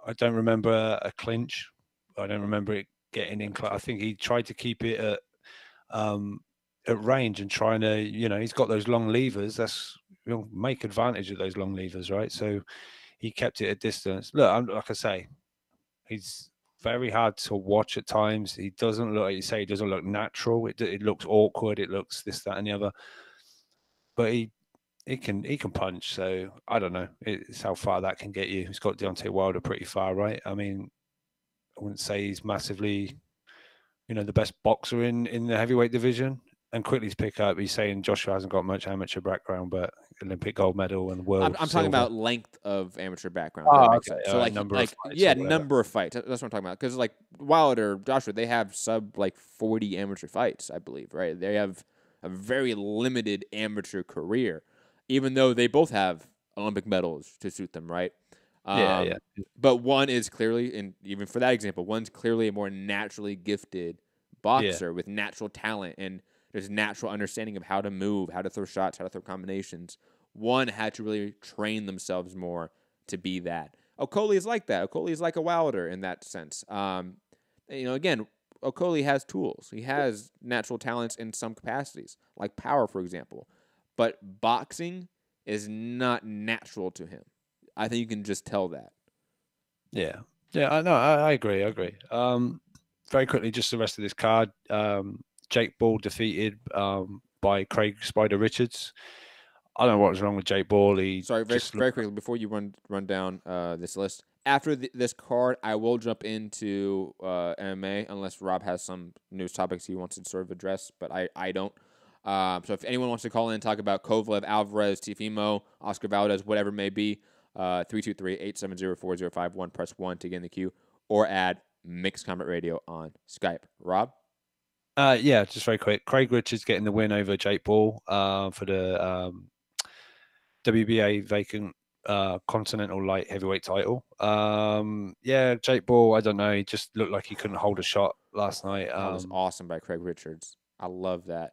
I don't remember a clinch. I don't remember it getting in. I think he tried to keep it at range and trying to, he's got those long levers. Make advantage of those long levers, right? So he kept it at distance. Look, like I say, he's very hard to watch at times. He doesn't look, like you say, he doesn't look natural. It looks awkward. It looks this, that, and the other. But he can punch. So I don't know. It's how far that can get you. He's got Deontay Wilder pretty far, right? I mean, I wouldn't say he's massively, the best boxer in the heavyweight division. And quickly to pick up, he's saying Joshua hasn't got much amateur background, but Olympic gold medal and world. I'm talking about length of amateur background. Oh, okay. So number of fights. That's what I'm talking about. Because like Wilder, Joshua, they have sub 40 amateur fights, I believe, right? They have a very limited amateur career, even though they both have Olympic medals to suit them, right? Yeah. But one is clearly, and even for that example, one's clearly a more naturally gifted boxer with natural talent and there's natural understanding of how to move, how to throw shots, how to throw combinations. One had to really train themselves more to be that. Okoli is like that. Okoli is like a Wilder in that sense. Again, Okoli has tools. He has natural talents in some capacities, like power, for example. But boxing is not natural to him. I think you can just tell that. Yeah, I know. I agree. Very quickly, just the rest of this card. Jake Paul defeated by Craig Spider Richards. I don't know what was wrong with Jake Paul. Very quickly, before you run down this list, after this card, I will jump into MMA unless Rob has some news topics he wants to sort of address, but I don't. So if anyone wants to call in and talk about Kovalev, Alvarez, Tifimo, Oscar Valdez, whatever it may be, 323-870-4051, press 1 to get in the queue, or add Mixed Combat Radio on Skype. Rob? Yeah, just very quick. Craig Richards getting the win over Jake Paul for the WBA vacant Continental Light Heavyweight title. Yeah, Jake Paul, I don't know. He just looked like he couldn't hold a shot last night. That was awesome by Craig Richards. I love that.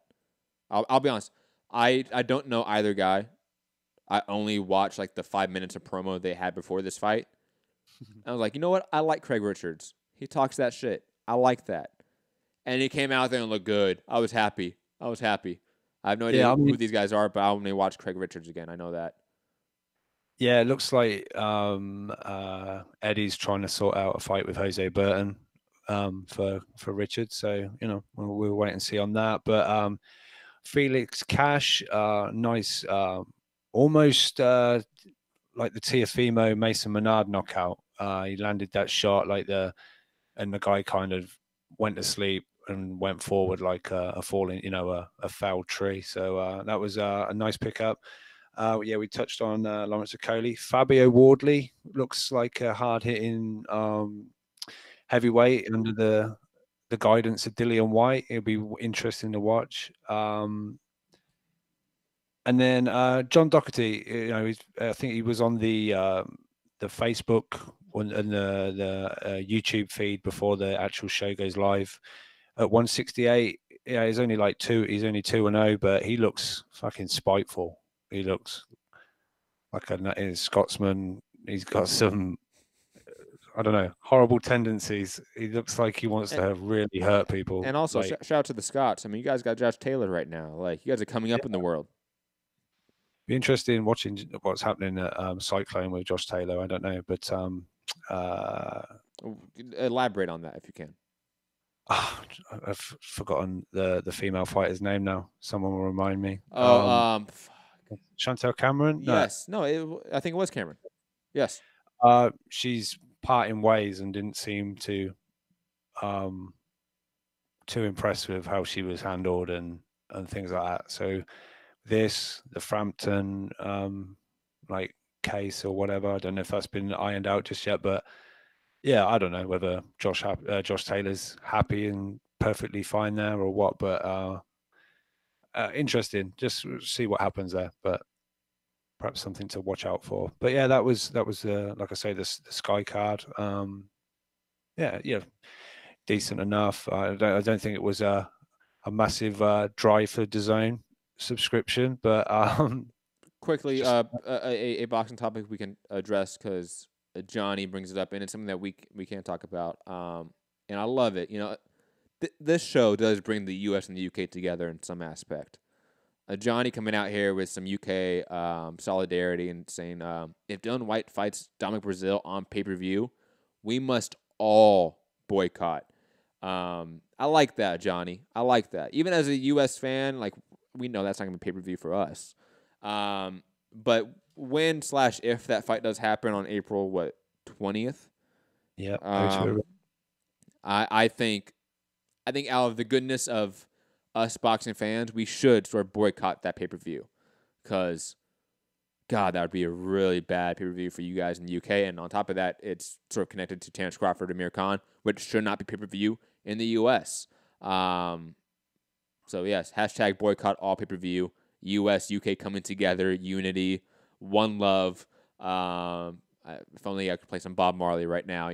I'll be honest. I don't know either guy. I only watched like the 5 minutes of promo they had before this fight. I was like, you know what? I like Craig Richards. He talks that shit. I like that. And he came out there and looked good. I was happy. I have no idea who these guys are, but I'll only watch Craig Richards again. I know that. Yeah, it looks like Eddie's trying to sort out a fight with Jose Burton for Richards. So, you know, we'll wait and see on that. But Felix Cash, nice, almost like the Teofimo Mason Menard knockout. He landed that shot and the guy kind of went to sleep and went forward like a falling, you know, a foul tree. So that was a nice pickup. Yeah, we touched on Lawrence Okoli. Fabio Wardley looks like a hard-hitting heavyweight under the guidance of Dillian White. It'll be interesting to watch. And then John Doherty, you know, I think he was on the Facebook and the YouTube feed before the actual show goes live at 168. Yeah, he's only like he's only 2-0, but he looks fucking spiteful. He looks like a Scotsman. He's got some, I don't know, horrible tendencies. He looks like he wants to really hurt people. And also, shout out to the Scots. I mean, you guys got Josh Taylor right now. Like, you guys are coming up in the world. Be interested in watching what's happening at Cyclone with Josh Taylor. I don't know, but elaborate on that if you can. I've forgotten the female fighter's name now. Someone will remind me. Chantel Cameron? Yes. No, I think it was Cameron. Yes. She's parting ways and didn't seem too impressed with how she was handled and things like that. So the Frampton like case or whatever, I don't know if that's been ironed out just yet, but yeah, I don't know whether Josh Taylor's happy and perfectly fine there or what, but interesting. Just see what happens there, but perhaps something to watch out for. But yeah, that was like I say, the Sky card. Yeah, decent enough. I don't think it was a massive drive for DAZN subscription, but quickly, a boxing topic we can address because Johnny brings it up, and it's something that we can't talk about. And I love it. You know, this show does bring the U.S. and the U.K. together in some aspect. Johnny coming out here with some UK solidarity and saying, if Dylan White fights Dominic Brazil on pay-per-view, we must all boycott. I like that, Johnny. I like that. Even as a U.S. fan, like, we know that's not going to be pay-per-view for us. But when/if that fight does happen on April 20th? Yeah. I think out of the goodness of us boxing fans, we should sort of boycott that pay-per-view because, God, that would be a really bad pay-per-view for you guys in the UK. And on top of that, it's sort of connected to Terrence Crawford and Amir Khan, which should not be pay-per-view in the US. So, yes, hashtag boycott all pay-per-view. US, UK coming together, unity, one love. If only I could play some Bob Marley right now,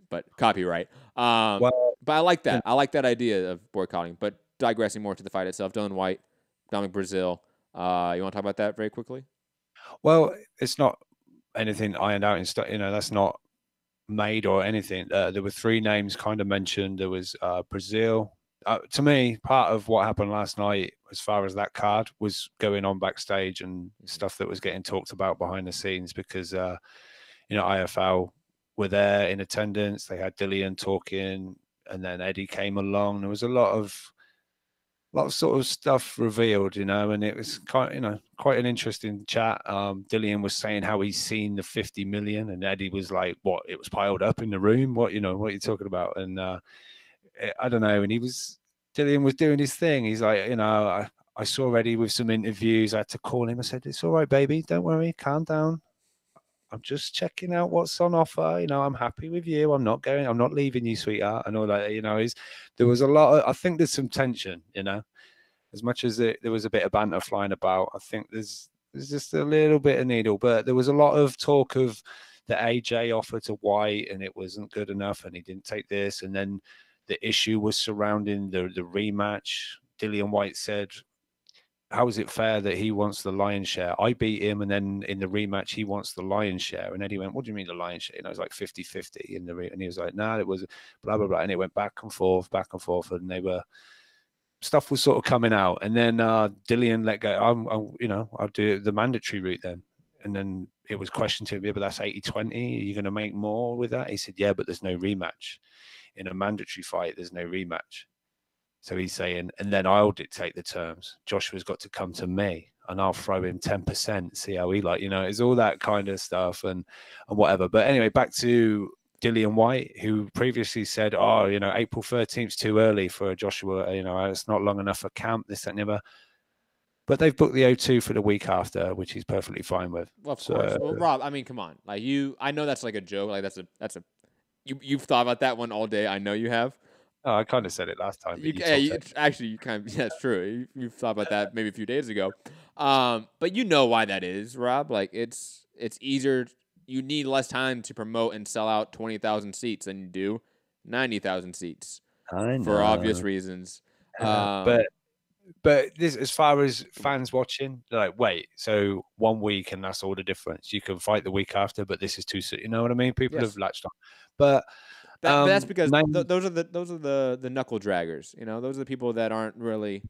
but copyright. But I like that. I like that idea of boycotting. But digressing more to the fight itself, Dylan White, Dominic Brazil. You want to talk about that very quickly? Well, it's not anything ironed out. That's not made or anything. There were three names kind of mentioned. There was Brazil. To me, part of what happened last night, as far as that card, was going on backstage and stuff that was getting talked about behind the scenes because, IFL were there in attendance. They had Dillian talking, and then Eddie came along. There was a lot of sort of stuff revealed, and it was quite an interesting chat. Dillian was saying how he's seen the 50 million, and Eddie was like, "What? It was piled up in the room? What are you talking about?" And I don't know. And Dillian was doing his thing. He's like, I saw Eddie with some interviews. I had to call him. I said, "It's all right, baby. Don't worry. Calm down. I'm just checking out what's on offer. You know, I'm happy with you. I'm not leaving you, sweetheart, and all that. You know, there was a lot of, I think there's some tension. You know, as much as there was a bit of banter flying about, I think there's just a little bit of needle. But there was a lot of talk of the AJ offer to White, and it wasn't good enough, and he didn't take this, and then the issue was surrounding the rematch. Dillian White said, how is it fair that he wants the lion's share? I beat him, and then in the rematch, he wants the lion's share. And Eddie went, what do you mean the lion's share? And I was like 50-50 in the and he was like, no, it was blah, blah, blah. And it went back and forth, and stuff was sort of coming out. And then Dillian let go. I'll do the mandatory route then. And then it was questioned to him, yeah, but that's 80-20. Are you going to make more with that? He said, yeah, but there's no rematch. In a mandatory fight, there's no rematch. So he's saying, and then I'll dictate the terms. Joshua's got to come to me, and I'll throw him 10%, see how he it's all that kind of stuff and whatever. But anyway, back to Dillian White, who previously said, April 13th's too early for Joshua. It's not long enough for camp, this, that, and the other. But they've booked the O2 for the week after, which he's perfectly fine with. Well, of course. Well, Rob, I mean, come on. Like I know that's like a joke. Like you've thought about that one all day. I know you have. Oh, I kind of said it last time. You kind of, that's true. You've thought about that maybe a few days ago. But you know why that is, Rob. Like it's easier. You need less time to promote and sell out 20,000 seats than you do 90,000 seats. I know. For obvious reasons. But this, as far as fans watching, they're like, wait, so 1 week and that's all the difference. You can fight the week after, but this is too soon. You know what I mean? People have latched on. But that's because those are the knuckle draggers. Those are the people that aren't really,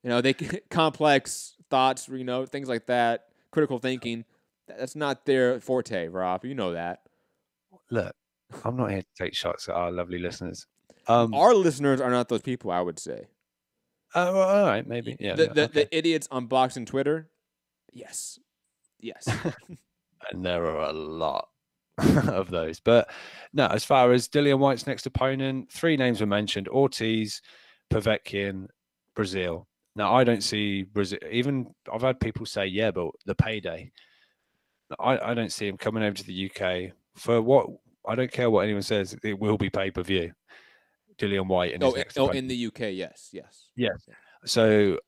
they complex thoughts. Things like that, critical thinking. That's not their forte, Rob. You know that. Look, I'm not here to take shots at our lovely listeners. Our listeners are not those people, I would say. Well, all right, maybe. Yeah. The idiots on boxing Twitter. Yes. And there are a lot of those. But no, as far as Dillian White's next opponent, 3 names were mentioned: Ortiz, Povetkin, Brazil. Now, I don't see Brazil. Even I've had people say, yeah, but the payday. I don't see him coming over to the UK for what. I don't care what anyone says. It will be pay-per-view. Dillian White and his next opponent. In the UK, yes. So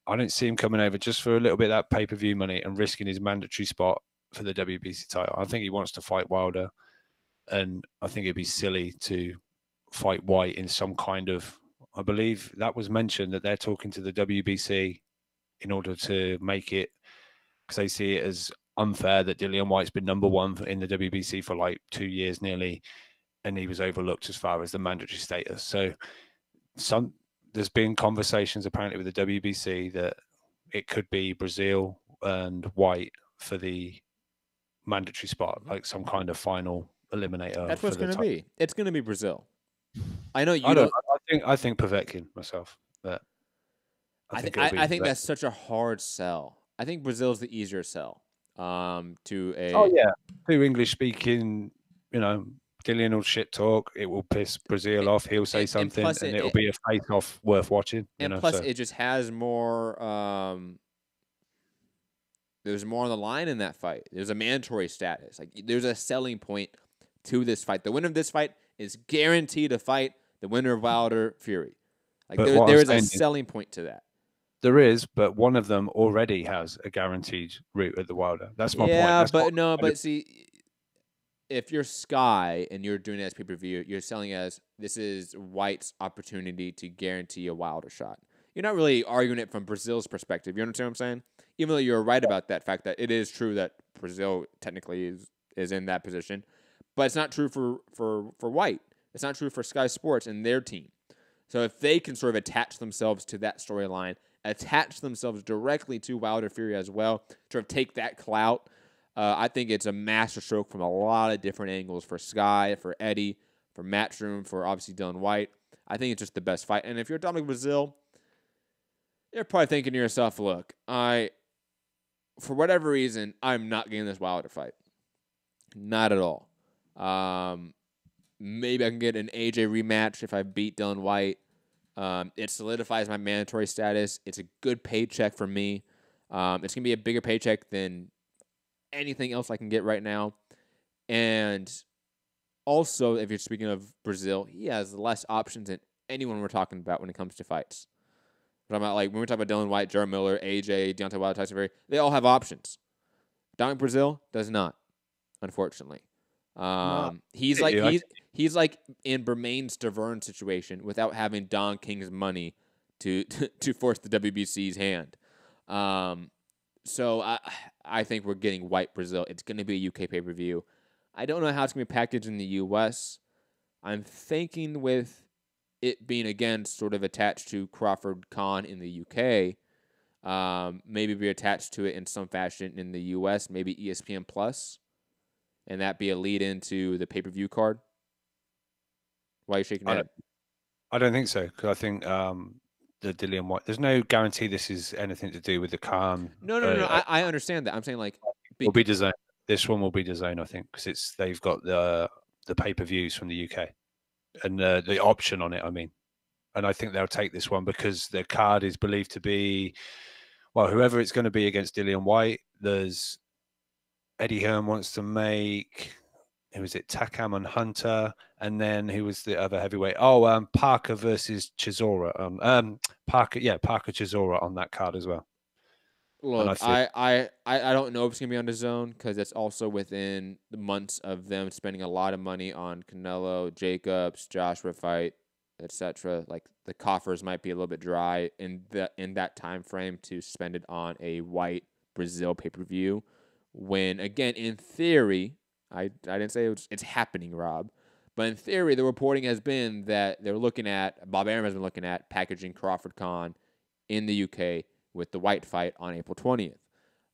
I don't see him coming over just for a little bit of that pay-per-view money and risking his mandatory spot for the WBC title. I think he wants to fight Wilder, and I think it'd be silly to fight White in some kind of. I believe that was mentioned that they're talking to the WBC in order to make it, because they see it as unfair that Dillian White's been #1 in the WBC for like 2 years nearly, and he was overlooked as far as the mandatory status. So there's been conversations apparently with the WBC that it could be Brazil and White for the mandatory spot, like some kind of final eliminator. That's what it's going to be. It's going to be Brazil. I know you. I think Povetkin myself, but I think that's such a hard sell. I think Brazil's the easier sell. To English speaking, Dillian will shit talk. It will piss Brazil off. He'll say something, and it'll be a face-off worth watching. It just has more. There's more on the line in that fight. There's a mandatory status. Like there's a selling point to this fight. The winner of this fight is guaranteed to fight the winner of Wilder Fury. Like there is a selling point to that. There is, but one of them already has a guaranteed route at the Wilder. That's my point. Yeah, but see, if you're Sky and you're doing it as pay-per-view, you're selling as this is White's opportunity to guarantee a Wilder shot. You're not really arguing it from Brazil's perspective. You understand what I'm saying? Even though you're right about that fact that it is true that Brazil technically is in that position, but it's not true for White. It's not true for Sky Sports and their team. So if they can sort of attach themselves to that storyline, attach themselves directly to Wilder Fury as well, sort of take that clout, I think it's a masterstroke from a lot of different angles for Sky, for Eddie, for Matchroom, for obviously Dillian White. I think it's just the best fight. And if you're Dominic Brazil, you're probably thinking to yourself, look, for whatever reason, I'm not getting this Wilder fight. Not at all. Maybe I can get an AJ rematch if I beat Dillian White. It solidifies my mandatory status. It's a good paycheck for me. It's going to be a bigger paycheck than anything else I can get right now. And also, if you're speaking of Brazil, he has less options than anyone we're talking about when it comes to fights. We're talking about, like, when we talk about Dylan White, Jared Miller, AJ, Deontay Wilder, Tyson Fury, they all have options. Dominic Brazil does not, unfortunately. He's like in Bermain's Deverne situation without having Don King's money to force the WBC's hand. So I think we're getting White Brazil. It's going to be a UK pay-per-view. I don't know how it's going to be packaged in the US. I'm thinking with it being, again, sort of attached to Crawford Khan in the UK, maybe be attached to it in some fashion in the US, maybe ESPN Plus, and that be a lead into the pay-per-view card. Why are you shaking your head? I don't think so, because I think the Dillian White, there's no guarantee this is anything to do with the Khan. No. I understand that. I'm saying, like, will be DAZN. This one will be DAZN, I think, because they've got the pay-per-views from the UK and the option on it. I mean, and I think they'll take this one because the card is believed to be, well, whoever it's going to be against Dillian White. There's Eddie Hearn wants to make, who was it, Takam and Hunter, and then who was the other heavyweight? Oh, Parker versus Chisora. Parker Chisora on that card as well. Look, I don't know if it's gonna be on DAZN because it's also within the months of them spending a lot of money on Canelo, Jacobs, Joshua fight, etc. Like, the coffers might be a little bit dry in that time frame to spend it on a White Brazil pay-per-view. When, again, in theory, I didn't say it's happening, Rob, but in theory, the reporting has been that Bob Arum has been looking at packaging Crawford Khan in the UK with the White fight on April 20th.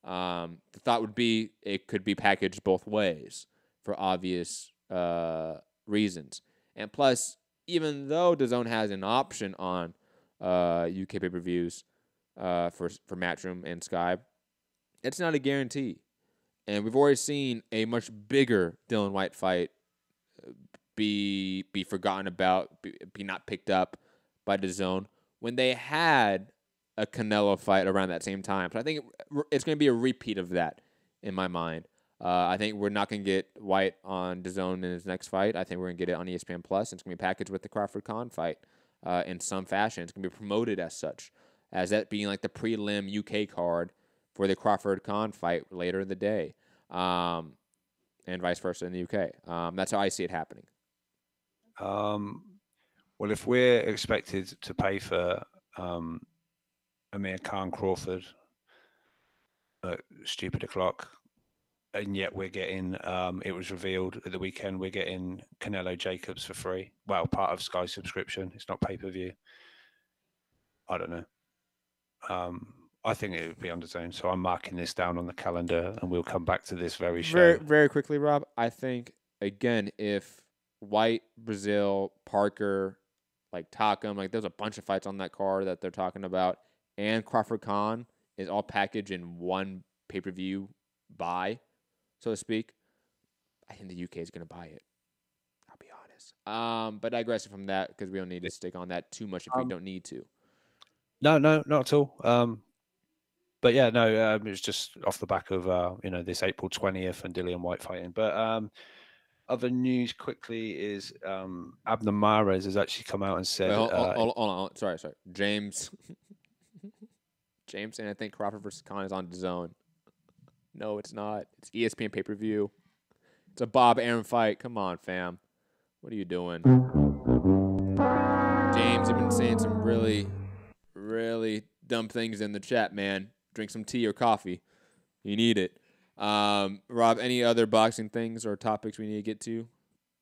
The thought would be it could be packaged both ways for obvious reasons. And plus, even though DAZN has an option on UK pay-per-views for Matchroom and Sky, it's not a guarantee. And we've already seen a much bigger Dillian White fight be forgotten about, be not picked up by DAZN when they had a Canelo fight around that same time. So I think it's going to be a repeat of that in my mind. I think we're not going to get White on DAZN in his next fight. I think we're going to get it on ESPN Plus. It's going to be packaged with the Crawford Khan fight in some fashion. It's going to be promoted as such, as that being like the prelim UK card for the Crawford Khan fight later in the day, and vice versa in the UK. That's how I see it happening. Well, if we're expected to pay for Amir Khan Crawford at stupid o'clock, and yet we're getting, it was revealed at the weekend, we're getting Canelo Jacobs for free. Well, part of Sky subscription. It's not pay-per-view. I don't know. I think it would be on DAZN, so I'm marking this down on the calendar, and we'll come back to this very show. Very, very quickly, Rob. I think, again, if White, Brazil, Parker, like Takam, like there's a bunch of fights on that card that they're talking about, and Crawford Khan is all packaged in one pay-per-view buy, so to speak, I think the UK is going to buy it. I'll be honest. But digressing from that, because we don't need to stick on that too much if we don't need to. No, not at all. But yeah, no, it was just off the back of this April 20th and Dillian White fighting. But other news quickly is Abner Moraes has actually come out and said, Wait, hold on. Sorry. James saying I think Crawford versus Khan is on DAZN. No, it's not. It's ESPN pay-per-view. It's a Bob Arum fight. Come on, fam. What are you doing? James, you've been saying some really, really dumb things in the chat, man. Drink some tea or coffee. You need it. Rob, any other boxing things or topics we need to get to?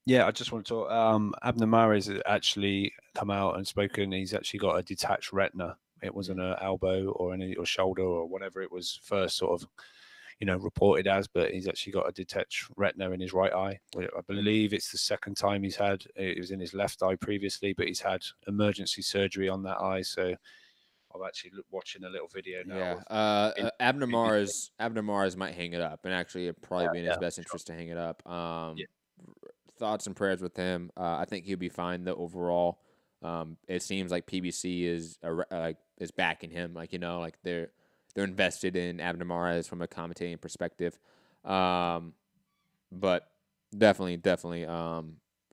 Yeah, I just want to talk. Abner Moraes has actually come out and spoken. He's actually got a detached retina. It wasn't an elbow or shoulder or whatever it was first sort of, reported as, but he's actually got a detached retina in his right eye. I believe it's the second time he's had. It was in his left eye previously, but he's had emergency surgery on that eye. So I'm actually watching a little video now. Yeah, Abner Moraes might hang it up, and actually it'd probably be in his best interest to hang it up. Thoughts and prayers with him. I think he'll be fine though overall. It seems like PBC is backing him. Like they're invested in Abner Moraes from a commentating perspective. But definitely,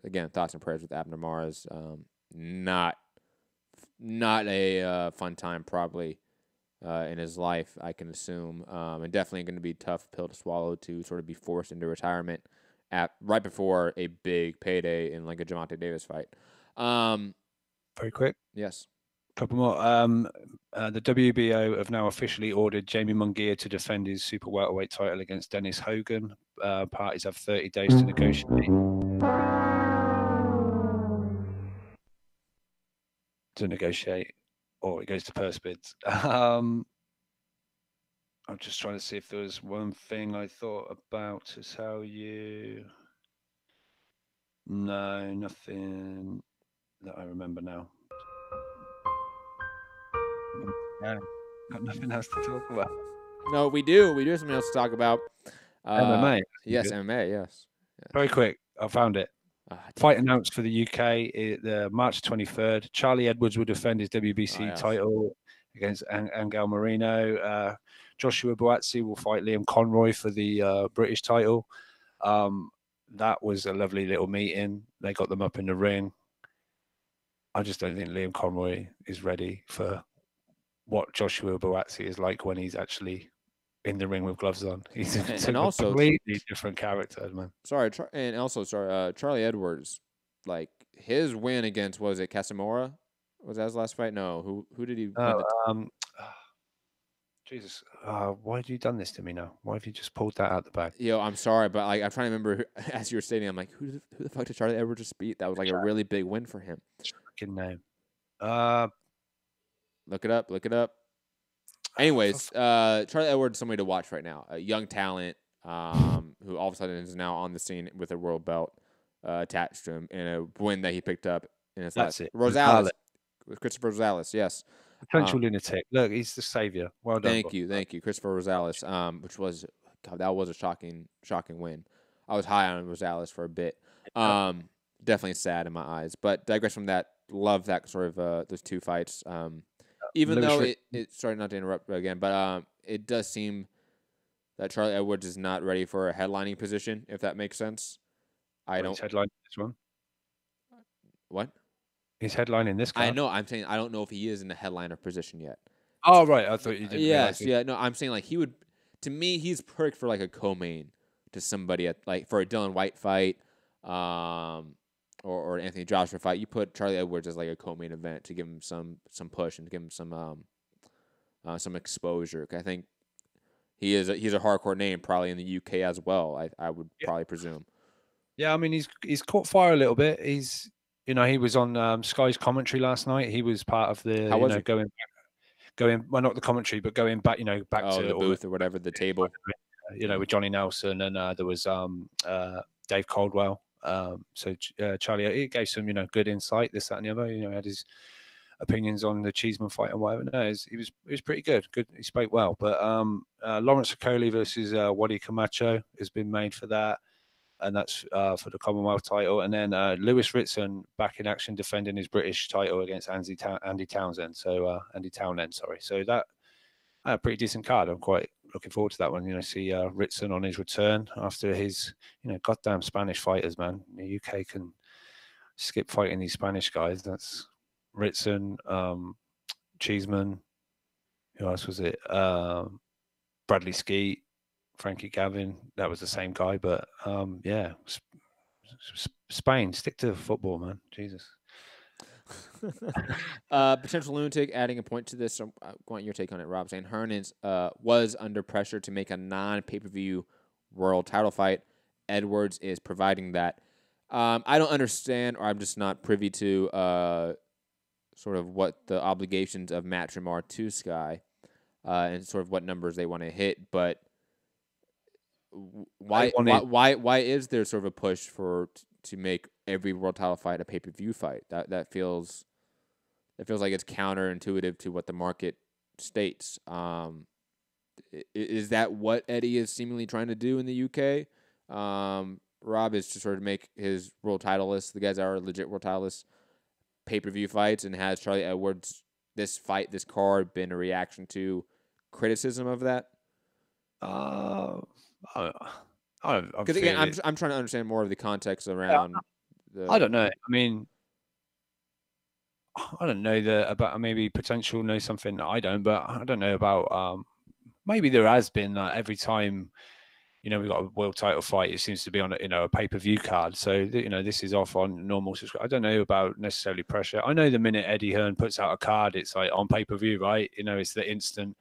again, thoughts and prayers with Abner Mares. Not a fun time probably in his life, I can assume, and definitely going to be a tough pill to swallow to sort of be forced into retirement right before a big payday in like a Javante Davis fight. Very quick. Yes. Couple more. The WBO have now officially ordered Jamie Munguia to defend his super welterweight title against Dennis Hogan. Parties have 30 days to negotiate. Or it goes to purse bids. I'm just trying to see if there was one thing I thought about to tell you. No, nothing that I remember now. Yeah, got nothing else to talk about. No, we do. We do have something else to talk about. MMA. Yes, MMA, yes. Very quick. I found it. Fight announced for the UK, March 23rd. Charlie Edwards will defend his WBC title against Angel Marino. Joshua Buatsi will fight Liam Conroy for the British title. That was a lovely little meeting. They got them up in the ring. I just don't think Liam Conroy is ready for what Joshua Buatsi is like when he's actually in the ring with gloves on. He's a completely different character, man. Charlie Edwards, like his win against, what was it, Casamora? Was that his last fight? No. Who did he win? Jesus, why have you done this to me now? Why have you just pulled that out the bag? Yo, I'm sorry, but like I'm trying to remember as you were stating, I'm like, who the fuck did Charlie Edwards just beat? That was like a really big win for him. Fucking name. Look it up. Anyways, Charlie Edwards is somebody to watch right now. A young talent who all of a sudden is now on the scene with a world belt attached to him in a win that he picked up in his last. Rosales. Christopher Rosales, yes. Potential lunatic. Look, he's the savior. Well done. Thank you, Christopher Rosales. Which was, God, that was a shocking win. I was high on Rosales for a bit. Definitely sad in my eyes, but digress from that. Love that sort of those two fights. Even though it sorry not to interrupt again, but it does seem that Charlie Edwards is not ready for a headlining position, if that makes sense. He's headlining this one. What? He's headlining this card. I know. I'm saying I don't know if he is in the headliner position yet. Oh, right. I thought you did. Yes. Yeah. No, I'm saying like he would. To me, he's perfect for like a co-main to somebody at like for a Dylan White fight, or an Anthony Joshua fight. You put Charlie Edwards as like a co-main event to give him some push and give him some exposure. I think he's a hardcore name probably in the UK as well. I would probably presume. Yeah, I mean he's caught fire a little bit. He was on Sky's commentary last night. He was part of the going well, not the commentary, but going back back to the booth or whatever, the table. With Johnny Nelson and there was Dave Caldwell. So Charlie, he gave some good insight, this, that, and the other. Had his opinions on the Cheeseman fight and whatever. No, he was pretty good. Good, he spoke well. But Lawrence Okoli versus Wadi Camacho has been made for that, and that's for the Commonwealth title. And then Lewis Ritson back in action defending his British title against Andy Townsend. So Andy Townend, sorry. So that a pretty decent card. I'm quite looking forward to that one. See Ritson on his return after his goddamn Spanish fighters, man. The UK can skip fighting these Spanish guys. That's Ritson, Cheeseman. Who else was it? Bradley Skeet, Frankie Gavin. That was the same guy, but Spain, stick to football, man. Jesus. Potential lunatic adding a point to this. I want your take on it, Rob. Saying Hearns was under pressure to make a non-pay-per-view world title fight. Edwards is providing that. I don't understand, or I'm just not privy to sort of what the obligations of Matchroom are to Sky, and sort of what numbers they want to hit. But why is there sort of a push to make every world title fight a pay-per-view fight? That feels like it's counterintuitive to what the market states. Is that what Eddie is seemingly trying to do in the UK? Rob is to sort of make his world title list, the guys that are legit world title lists, pay-per-view fights, and has Charlie Edwards this card been a reaction to criticism of that? Because again, I'm trying to understand more of the context around. I don't know. I mean, I don't know about maybe potential know something I don't, but I don't know about maybe there has been every time we've got a world title fight, it seems to be on a pay-per-view card. So this is off on normal subscription. I don't know about necessarily pressure. I know the minute Eddie Hearn puts out a card, it's like on pay-per-view, right? It's the instant,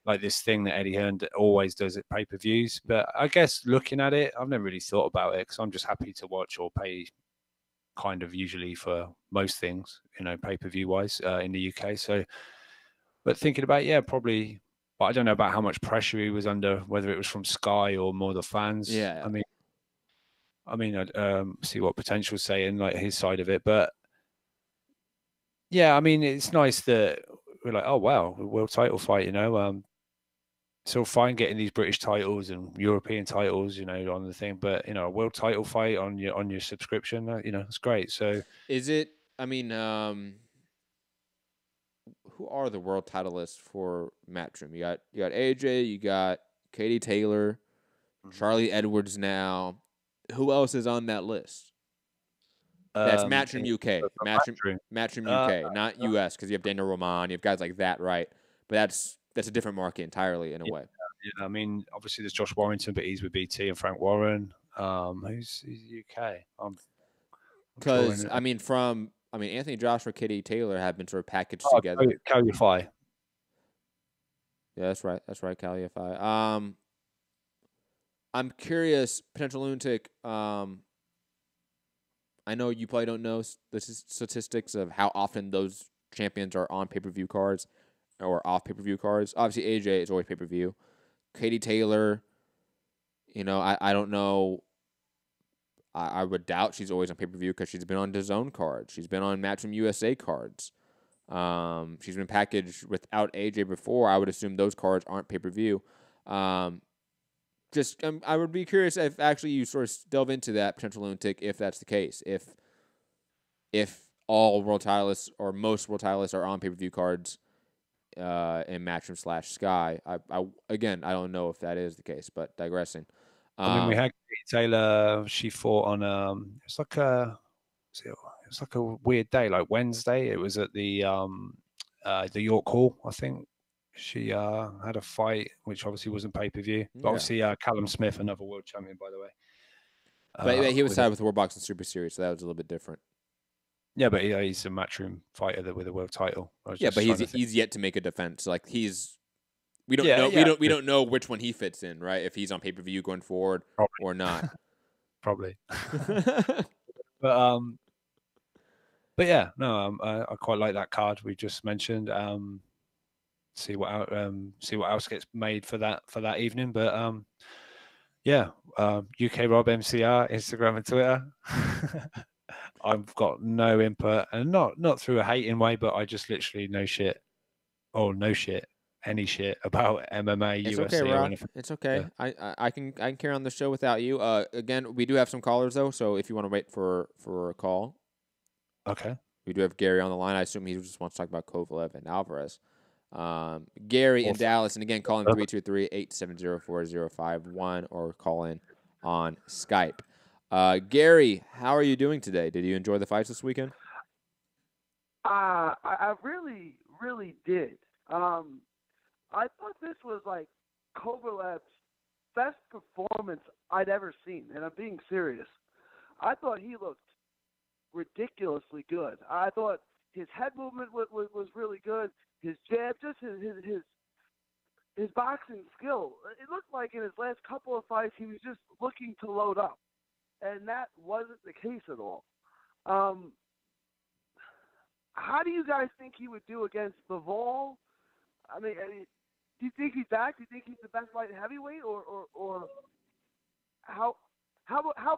like this thing that Eddie Hearn always does at pay-per-views. But I guess looking at it, I've never really thought about it because I'm just happy to watch or pay kind of usually for most things, pay-per-view wise in the UK. So, but thinking about probably, but I don't know about how much pressure he was under, whether it was from Sky or more the fans. Yeah. I mean, I'd see what Potential's saying, like his side of it. But yeah, I mean, it's nice that we're like, oh wow, a world title fight, so fine getting these British titles and European titles, on the thing, but a world title fight on your subscription, it's great. So is it? I mean, who are the world titleists for Matchroom? You got AJ, you got Katie Taylor, Charlie Edwards now. Who else is on that list? That's Matchroom UK. Matchroom UK, not US, because you have Daniel Roman, you have guys like that, right? But that's a different market entirely in a way. Yeah, I mean, obviously there's Josh Warrington, but he's with BT, and Frank Warren. Who's UK? Because Anthony Joshua, Katie Taylor have been sort of packaged together. Calify. Yeah, that's right. Calify. I'm curious, Potential Lunatic. I know you probably don't know the statistics of how often those champions are on pay-per-view cards or off pay-per-view cards. Obviously, AJ is always pay-per-view. Katie Taylor, I don't know. I would doubt she's always on pay-per-view because she's been on DAZN cards. She's been on Matchroom USA cards. She's been packaged without AJ before. I would assume those cards aren't pay-per-view. I would be curious if actually you sort of delve into that, Potential Lunatic, if that's the case. If all world titleists or most world titleists are on pay-per-view cards in Matchroom / Sky. I don't know if that is the case, but digressing. We had Taylor. She fought on it's like a weird day, like Wednesday. It was at the York Hall, I think. She had a fight, which obviously wasn't pay-per-view. But obviously Callum Smith, another world champion, by the way. But he was tied with the World Boxing Super Series, so that was a little bit different. Yeah, but he's a Matchroom fighter with a world title. Yeah, but he's yet to make a defense. Like we don't know which one he fits in, right? If he's on pay-per-view going forward or not. Probably. But yeah, no, I quite like that card we just mentioned. See what else gets made for that evening. But UK Rob MCR, Instagram and Twitter. I've got no input, and not through a hating way, but I just literally any shit about MMA, it's UFC. Okay, or Rob. anything. It's okay. Yeah. I can carry on the show without you. Again, we do have some callers though, so if you want to wait for a call, okay. We do have Gary on the line. I assume he just wants to talk about Kovalev and Alvarez. Gary in Dallas, and again, call in 323-870-4051 or call in on Skype. Gary, how are you doing today? Did you enjoy the fights this weekend? I really, really did. I thought this was like Kovalev's best performance I'd ever seen, and I'm being serious. I thought he looked ridiculously good. I thought his head movement was really good. His jab, just his boxing skill. It looked like in his last couple of fights he was just looking to load up, and that wasn't the case at all. How do you guys think he would do against Bivol? I mean, do you think he's back? Do you think he's the best light heavyweight, or how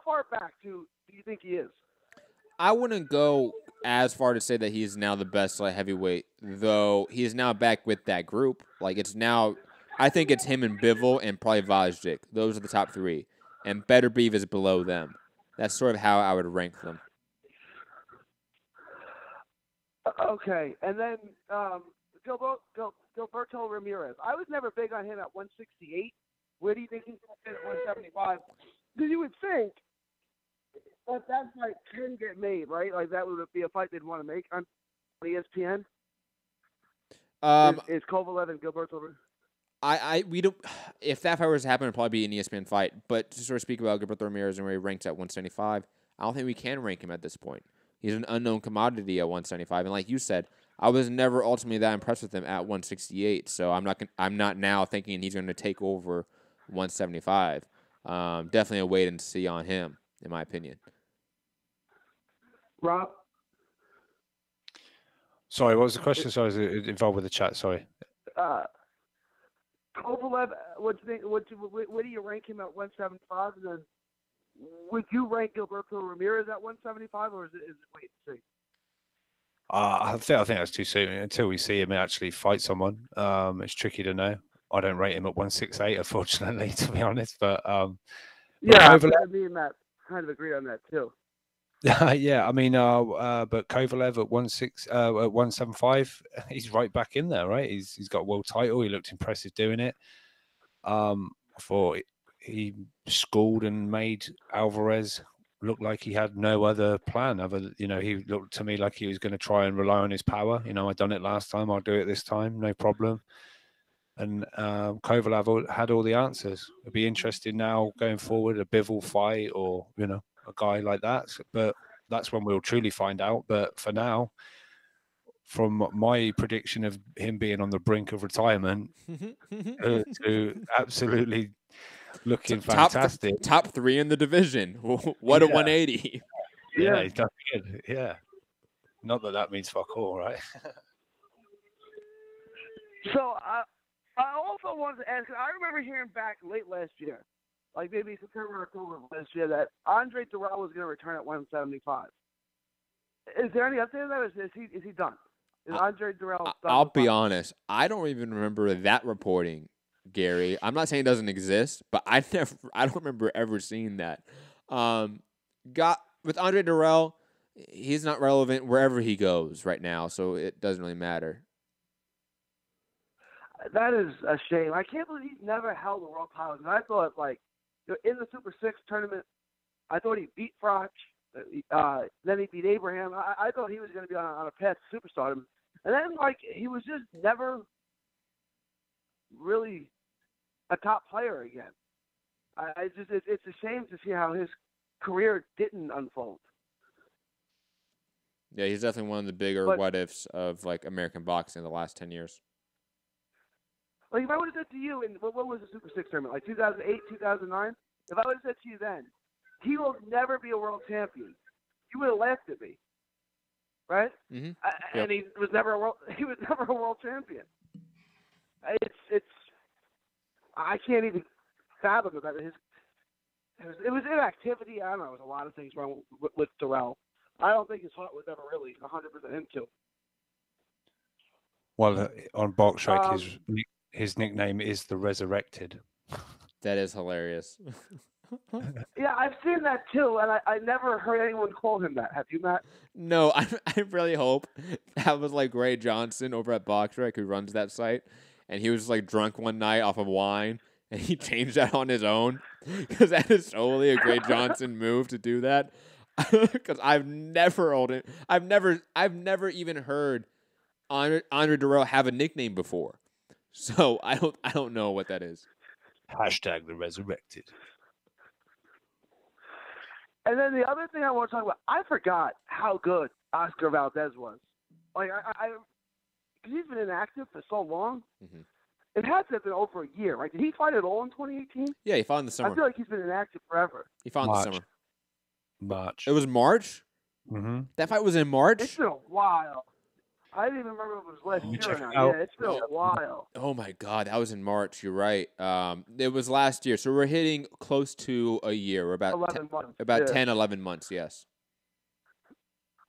far back do you think he is? I wouldn't go as far to say that he is now the best light heavyweight, though he is now back with that group. Like, it's now, I think it's him and Bivol and probably Vajdic. Those are the top three. And Better Beef is below them. That's sort of how I would rank them. Okay. And then Gilberto Ramirez. I was never big on him at 168. Where do you think he's going to fit at get made, right? Like that would be a fight they'd want to make on ESPN. Is Kovalev and Gilberto? We don't. If that fight was to happen, it'd probably be an ESPN fight. But to sort of speak about Gilberto Ramirez and where he ranks at 175, I don't think we can rank him at this point. He's an unknown commodity at 175, and like you said, I was never ultimately that impressed with him at 168. So I'm not now thinking he's going to take over 175. Definitely a wait and see on him, in my opinion. Rob? Sorry, what was the question? Sorry, I was involved with the chat. Sorry. Kovalev, what do you think? Where do you rank him at 175? And then would you rank Gilberto Ramirez at 175, or is it wait and see? I think that's too soon. Until we see him actually fight someone, it's tricky to know. I don't rate him at 168, unfortunately, to be honest. But yeah, me and Matt kind of agreed on that too. Yeah, I mean, but Kovalev at 175, he's right back in there, right? He's got a world title. He looked impressive doing it. I thought he schooled and made Alvarez look like he had no other plan. He looked to me like he was going to try and rely on his power. I'd done it last time. I'll do it this time, no problem. And Kovalev had all the answers. It'd be interesting now going forward, a Bivol fight or, a guy like that. But that's when we'll truly find out. But for now, from my prediction of him being on the brink of retirement to absolutely looking fantastic. Top 3 in the division. What a 180. Yeah, he's done good. Yeah. Not that means fuck all, right? So I also wanted to ask, I remember hearing back late last year, like maybe September or October of last year, that Andre Durrell was going to return at 175. Is there any update on that? Is he done? Is Andre Durrell done? I'll be honest. I don't even remember that reporting, Gary. I'm not saying it doesn't exist, but I don't remember ever seeing that. With Andre Durrell, he's not relevant wherever he goes right now, so it doesn't really matter. That is a shame. I can't believe he's never held a world title. And I thought, in the Super 6 tournament, I thought he beat Froch. Then he beat Abraham. I thought he was going to be on a path to superstardom. And then, he was just never really a top player again. It's a shame to see how his career didn't unfold. Yeah, he's definitely one of the bigger what-ifs of, American boxing in the last 10 years. If I would have said to you, what was the Super 6 tournament, 2008, 2009? If I would have said to you then, he will never be a world champion, you would have laughed at me, right? Mm-hmm. And he was never a world champion. It's I can't even fathom about it. It was inactivity. I don't know. There was a lot of things wrong with Durrell. I don't think his heart was ever really 100% into. Well, on BoxRec, his nickname is the Resurrected. That is hilarious. Yeah, I've seen that too, and I never heard anyone call him that. Have you, Matt? No, I really hope that was Ray Johnson over at BoxRec who runs that site, and he was drunk one night off of wine, and he changed that on his own, because that is totally a Gray Johnson move to do that. Because I've never even heard Andre Durrell have a nickname before. So I don't know what that is. Hashtag the Resurrected. And then the other thing I want to talk about, I forgot how good Oscar Valdez was. Because he's been inactive for so long. Mm-hmm. It has to have been over a year, right? Did he fight at all in 2018? Yeah, he fought in the summer. I feel like he's been inactive forever. He fought in the summer. March. It was March? Mm-hmm. That fight was in March? It's been a while. I didn't even remember if it was last year or not. Yeah, it's been a while. Oh, my God. That was in March. You're right. It was last year. So we're hitting close to a year. We're about 11 months. About 10, 11 months, yes.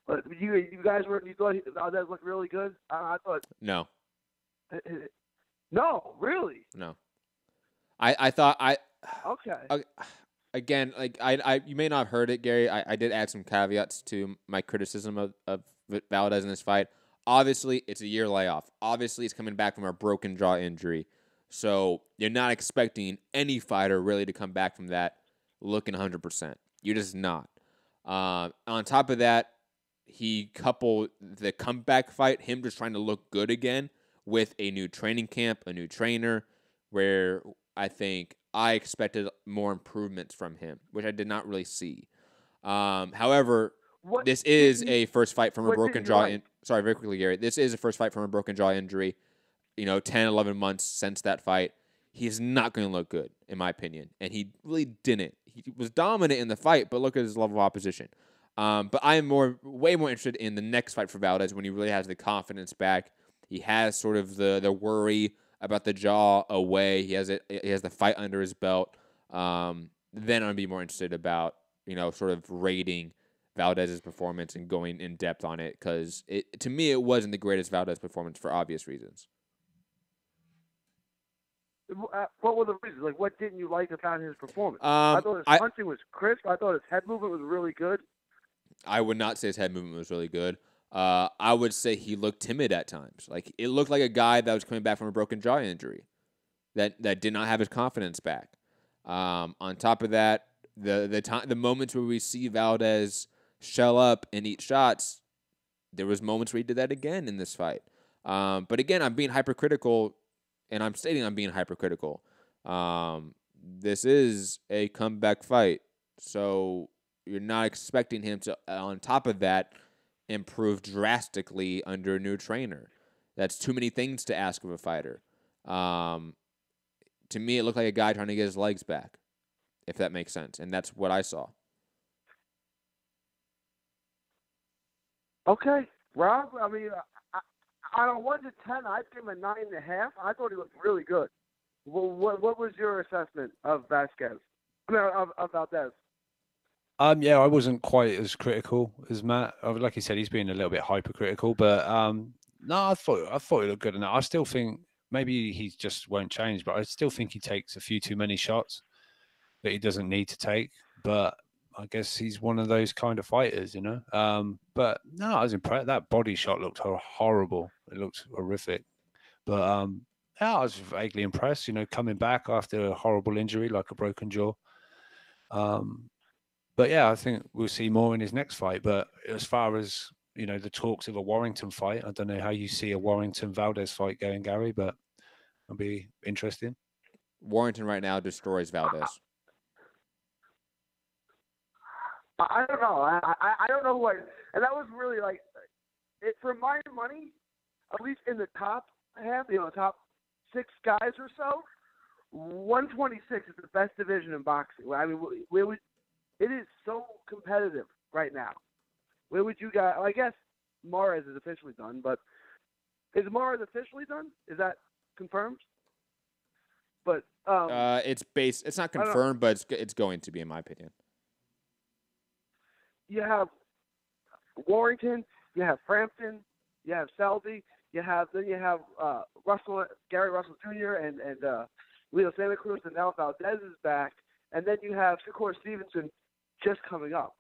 But you guys you thought Valdez looked really good? I thought. No. No, really? No. I thought Okay. Again, you may not have heard it, Gary. I did add some caveats to my criticism of Valdez in this fight. Obviously, it's a year layoff. Obviously, he's coming back from a broken jaw injury. So you're not expecting any fighter really to come back from that looking 100%. You're just not. On top of that, he coupled the comeback fight, him just trying to look good again, with a new training camp, a new trainer, where I think I expected more improvements from him, which I did not really see. However, this is a first fight from a broken jaw. Sorry, very quickly, Gary. This is a first fight from a broken jaw injury. 10, 11 months since that fight. He's not going to look good, in my opinion. And he really didn't. He was dominant in the fight, but look at his level of opposition. But I am way more interested in the next fight for Valdez when he really has the confidence back. He has sort of the worry about the jaw away. He has the fight under his belt. Then I'd be more interested about sort of rating Valdez's performance and going in depth on it, because to me it wasn't the greatest Valdez performance for obvious reasons. What were the reasons? Like, what didn't you like about his performance? I thought his punching was crisp. I thought his head movement was really good. I would not say his head movement was really good. I would say he looked timid at times. Like, it looked like a guy that was coming back from a broken jaw injury that did not have his confidence back. On top of that, the moments where we see Valdez shell up and eat shots, there was moments where he did that again in this fight. But again, I'm being hypercritical, and I'm stating I'm being hypercritical. This is a comeback fight, so you're not expecting him to, on top of that, improve drastically under a new trainer. That's too many things to ask of a fighter. To me, it looked like a guy trying to get his legs back, if that makes sense, and that's what I saw. Okay, Rob. I mean, on a 1 to 10, I'd give him a 9.5. I thought he looked really good. Well, what was your assessment of Vasquez? I mean, of Valdez. Yeah, I wasn't quite as critical as Matt. Like he said, he's been a little bit hypercritical, but no, I thought he looked good. And I still think maybe he just won't change, but I still think he takes a few too many shots that he doesn't need to take. But I guess he's one of those kind of fighters, But no, I was impressed. That body shot looked horrible. It looked horrific. But yeah, I was vaguely impressed. Coming back after a horrible injury like a broken jaw. But yeah, I think we'll see more in his next fight. But as far as, the talks of a Warrington fight, I don't know how you see a Warrington-Valdez fight going, Gary, but it'll be interesting. Warrington right now destroys Valdez. I don't know. I don't know what, and that was really like, for my money, at least in the top half, top 6 guys or so, 126 is the best division in boxing. I mean, it is so competitive right now. Where would you guys? I guess Moraes is officially done, but is Moraes officially done? Is that confirmed? But it's not confirmed, but it's going to be, in my opinion. You have Warrington, you have Frampton, you have Selby, you have Gary Russell Jr. and Leo Santa Cruz, and now Valdez is back, and then you have Shakur Stevenson just coming up.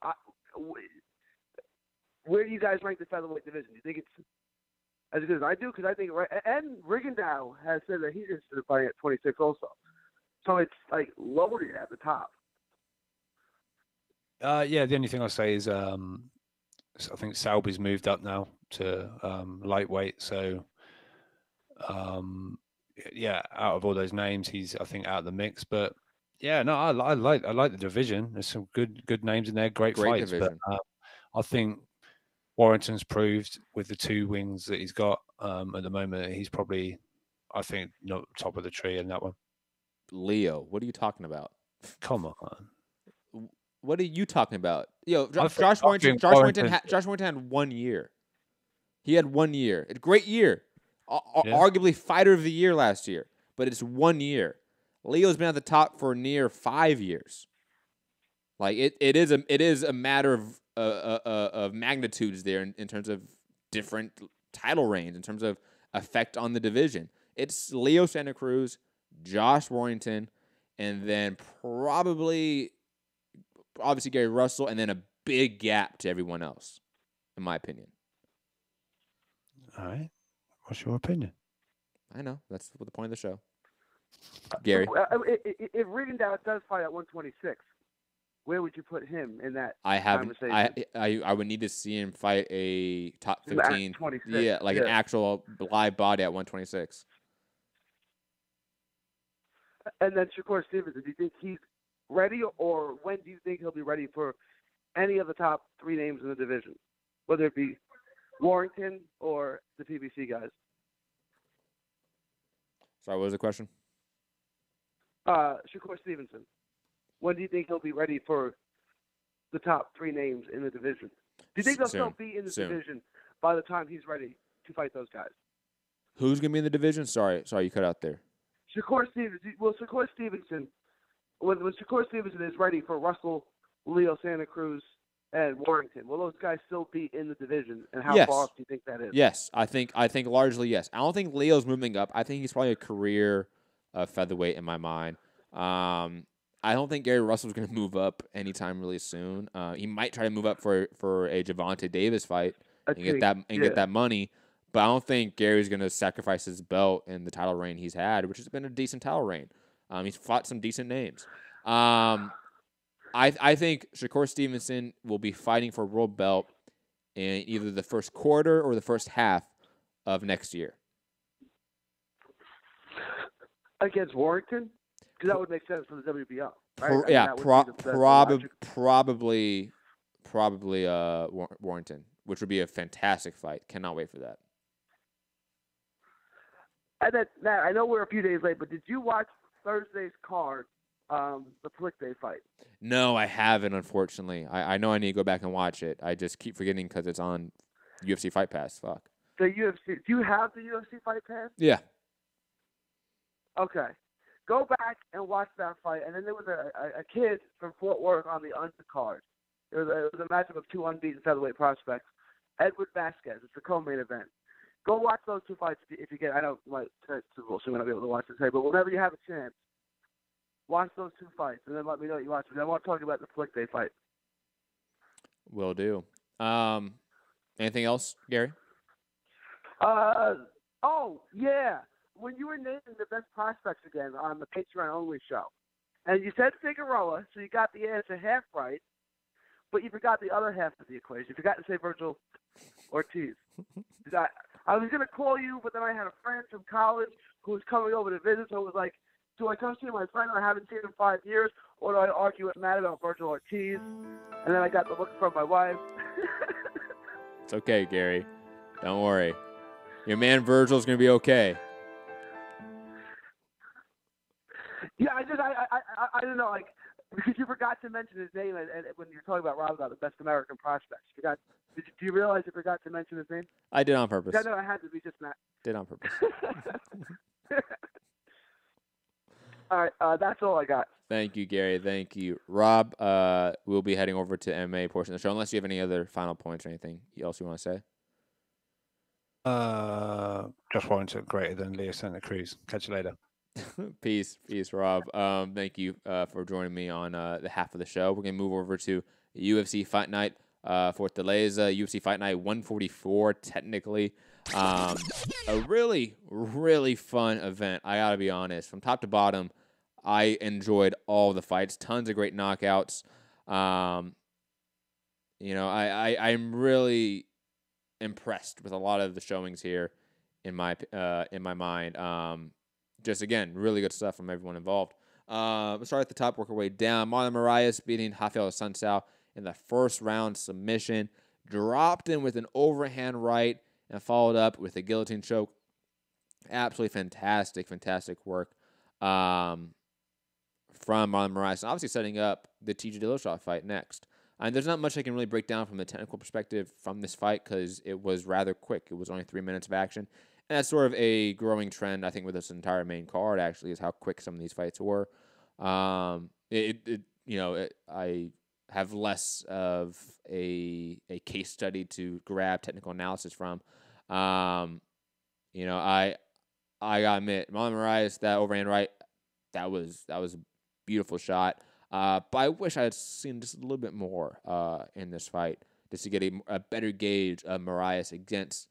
Where do you guys rank the featherweight division? Do you think it's as good as I do? Because I think and Rigondeaux has said that he's interested in fighting at 26 also, so it's like lowered at the top. Yeah, the only thing I'll say is I think Selby's moved up now to lightweight. So, yeah, out of all those names, he's, I think, out of the mix. But yeah, no, I like the division. There's some good names in there, great fights. Division. But I think Warrington's proved with the 2 wins that he's got at the moment, he's probably, I think, not top of the tree in that one. Leo, what are you talking about? Come on. What are you talking about? Josh Warrington had 1 year. He had 1 year. A great year. Arguably fighter of the year last year. But it's 1 year. Leo's been at the top for near 5 years. Like it is a matter of magnitudes there in terms of different title reigns, in terms of effect on the division. It's Leo Santa Cruz, Josh Warrington, and then obviously Gary Russell, and then a big gap to everyone else, in my opinion. All right. What's your opinion? I know. That's the point of the show. Gary? If Rigondeaux does fight at 126, where would you put him in that I haven't. conversation? I would need to see him fight a top 15. 26. Yeah, like an actual live body at 126. And then Shakur Stevenson, do you think he's ready, or when do you think he'll be ready for any of the top 3 names in the division, whether it be Warrington or the PBC guys? Sorry, what was the question? Shakur Stevenson. When do you think he'll be ready for the top 3 names in the division? Do you think they'll still be in the division by the time he's ready to fight those guys? Who's gonna be in the division? Sorry, you cut out there. Shakur Stevenson. Well, Shakur Stevenson. When Shakur Stevenson is ready for Russell, Leo Santa Cruz, and Warrington, will those guys still be in the division? And how far off do you think that is? Yes, I think largely yes. I don't think Leo's moving up. I think he's probably a career featherweight in my mind. I don't think Gary Russell's going to move up anytime really soon. He might try to move up for a Gervonta Davis fight and get that money. But I don't think Gary's going to sacrifice his belt in the title reign he's had, which has been a decent title reign. He's fought some decent names. I think Shakur Stevenson will be fighting for a world belt in either the first quarter or the first half of next year. Against Warrington? Because that would make sense for the WBO. Right? Probably Warrington, which would be a fantastic fight. Cannot wait for that. And then, Matt, I know we're a few days late, but did you watch Thursday's card, the Flick Day fight? No, I haven't, unfortunately. I know I need to go back and watch it. I just keep forgetting because it's on UFC Fight Pass. Fuck. The UFC. Do you have the UFC Fight Pass? Yeah. Okay. Go back and watch that fight. And then there was a kid from Fort Worth on the undercard. It was a matchup of 2 unbeaten featherweight prospects. Edward Vasquez. It's the co-main event. Go watch those 2 fights if you can. I know you might so we'll not be able to watch it today, but whenever you have a chance, watch those 2 fights, and then let me know what you watch. I want to talk about the Flick Day fight. Will do. Anything else, Gary? Oh, yeah. When you were naming the best prospects again on the Patreon-only show, and you said Figueroa, so you got the answer half right, but you forgot the other half of the equation. You forgot to say Virgil Ortiz. I was going to call you, but then I had a friend from college who was coming over to visit, so it was like, do I come see my friend I haven't seen in 5 years, or do I argue with Matt about Virgil Ortiz? And then I got the look from my wife. It's okay, Gary. Don't worry. Your man Virgil's going to be okay. Yeah, I don't know, like, because you forgot to mention his name and when you're talking about Rob about the best American prospects. Do you realize you forgot to mention his name? I did on purpose. I know I had to be just Matt. Did on purpose. All right, that's all I got. Thank you, Gary. Thank you. Rob, we'll be heading over to MMA portion of the show, unless you have any other final points or anything else you want to say. Just Warrington greater than Leo Santa Cruz. Catch you later. Peace, Rob. Thank you for joining me on the half of the show. We're going to move over to UFC Fight Night Fortaleza, UFC Fight Night 144, technically. A really, really fun event, I got to be honest. From top to bottom, I enjoyed all the fights. Tons of great knockouts. I'm really impressed with a lot of the showings here in my mind. Just, again, really good stuff from everyone involved. We'll start at the top, work our way down. Marlon Moraes beating Rafael Assunção in the first round submission. Dropped in with an overhand right and followed up with a guillotine choke. Absolutely fantastic work from Marlon Moraes. And obviously setting up the TJ Dillashaw fight next. And there's not much I can really break down from a technical perspective from this fight because it was rather quick. It was only 3 minutes of action. And that's sort of a growing trend, I think, with this entire main card, actually, is how quick some of these fights were. I have less of a case study to grab technical analysis from. I gotta admit, Marlon Moraes, that overhand right, that was a beautiful shot. But I wish I had seen just a little bit more in this fight, just to get a better gauge of Moraes against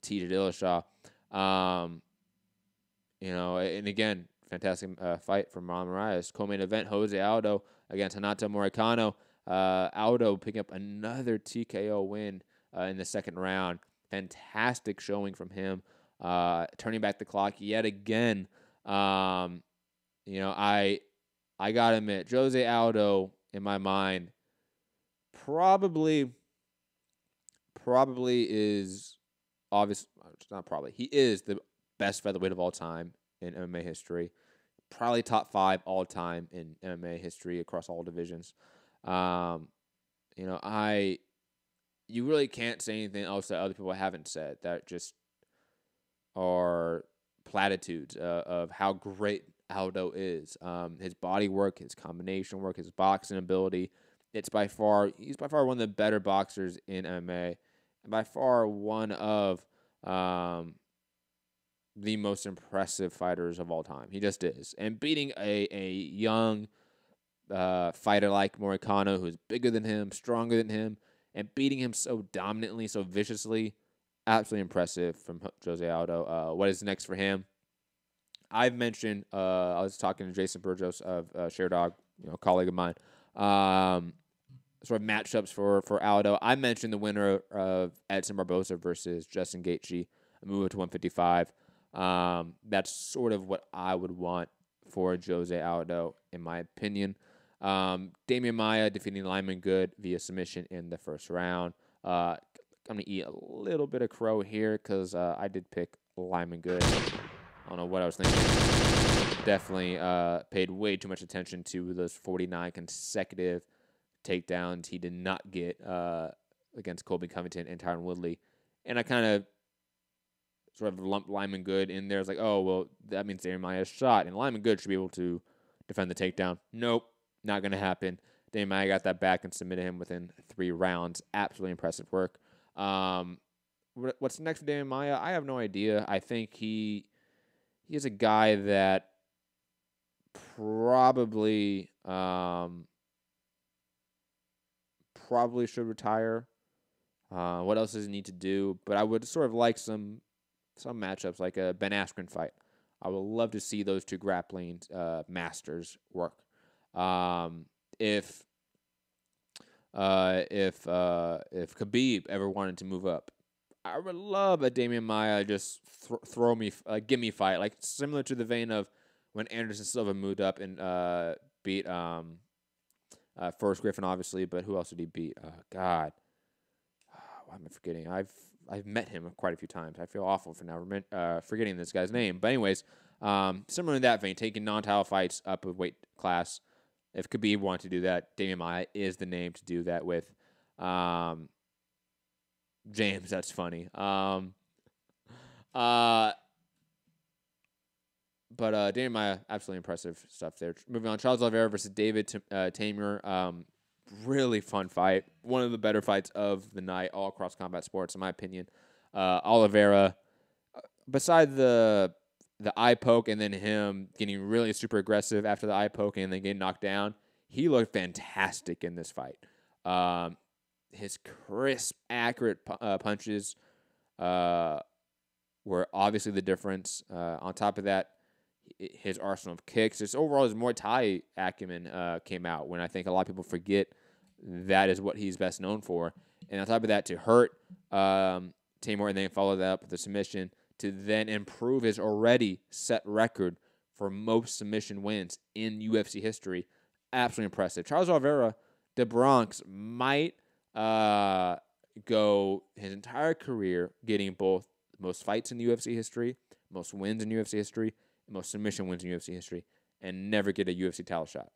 TJ Dillashaw. And again, fantastic fight from Moraes. Co-main event, Jose Aldo against Renato Moicano. Aldo picking up another TKO win in the second round. Fantastic showing from him. Turning back the clock yet again. I got to admit, Jose Aldo, in my mind, probably is obvious. Not probably. He is the best featherweight of all time in MMA history. Probably top 5 all time in MMA history across all divisions. You really can't say anything else that other people haven't said that just are platitudes of how great Aldo is. His body work, his combination work, his boxing ability. He's by far one of the better boxers in MMA, and by far one of the most impressive fighters of all time. He just is. And beating a young fighter like Moicano, who's bigger than him, stronger than him, and beating him so dominantly, so viciously, absolutely impressive from Jose Aldo. What is next for him? I've mentioned, I was talking to Jason Burgos of Sherdog, colleague of mine, sort of matchups for Aldo. I mentioned the winner of Edson Barboza versus Justin Gaethje, a move to 155. That's sort of what I would want for Jose Aldo, in my opinion. Damian Maia defeating Lyman Good via submission in the first round. I'm going to eat a little bit of crow here because I did pick Lyman Good. I don't know what I was thinking. Definitely paid way too much attention to those 49 consecutive takedowns he did not get against Colby Covington and Tyron Woodley. And I kind of sort of lumped Lyman Good in there. It's like, oh, well, that means Damian Maia's shot, and Lyman Good should be able to defend the takedown. Nope, not going to happen. Damian Maia got that back and submitted him within 3 rounds. Absolutely impressive work. What's next for Damian Maia? I have no idea. I think he is a guy that probably should retire. What else does he need to do? But I would sort of like some matchups, like a Ben Askren fight. I would love to see those two grappling masters work. If Khabib ever wanted to move up, I would love a Damian Maia just give me fight, like similar to the vein of when Anderson Silva moved up and beat Forrest Griffin, obviously, but who else did he beat? God, why am I forgetting? I've met him quite a few times. I feel awful for now forgetting this guy's name. But anyways, similar in that vein, taking non-title fights up a weight class. If Khabib wanted to do that, Damian Maia is the name to do that with. James, that's funny. But Damian Maia, absolutely impressive stuff there. Moving on, Charles Oliveira versus David Tamer. Really fun fight. One of the better fights of the night, all across combat sports, in my opinion. Oliveira, beside the eye poke and then him getting really super aggressive after the eye poke and then getting knocked down, he looked fantastic in this fight. His crisp, accurate punches were obviously the difference. On top of that, his arsenal of kicks, just overall his Muay Thai acumen came out when I think a lot of people forget that is what he's best known for. And on top of that, to hurt Tamer and then follow that up with a submission to then improve his already set record for most submission wins in UFC history. Absolutely impressive. Charles Oliveira, the Bronx, might go his entire career getting both most fights in UFC history, most wins in UFC history, most submission wins in UFC history, and never get a UFC title shot.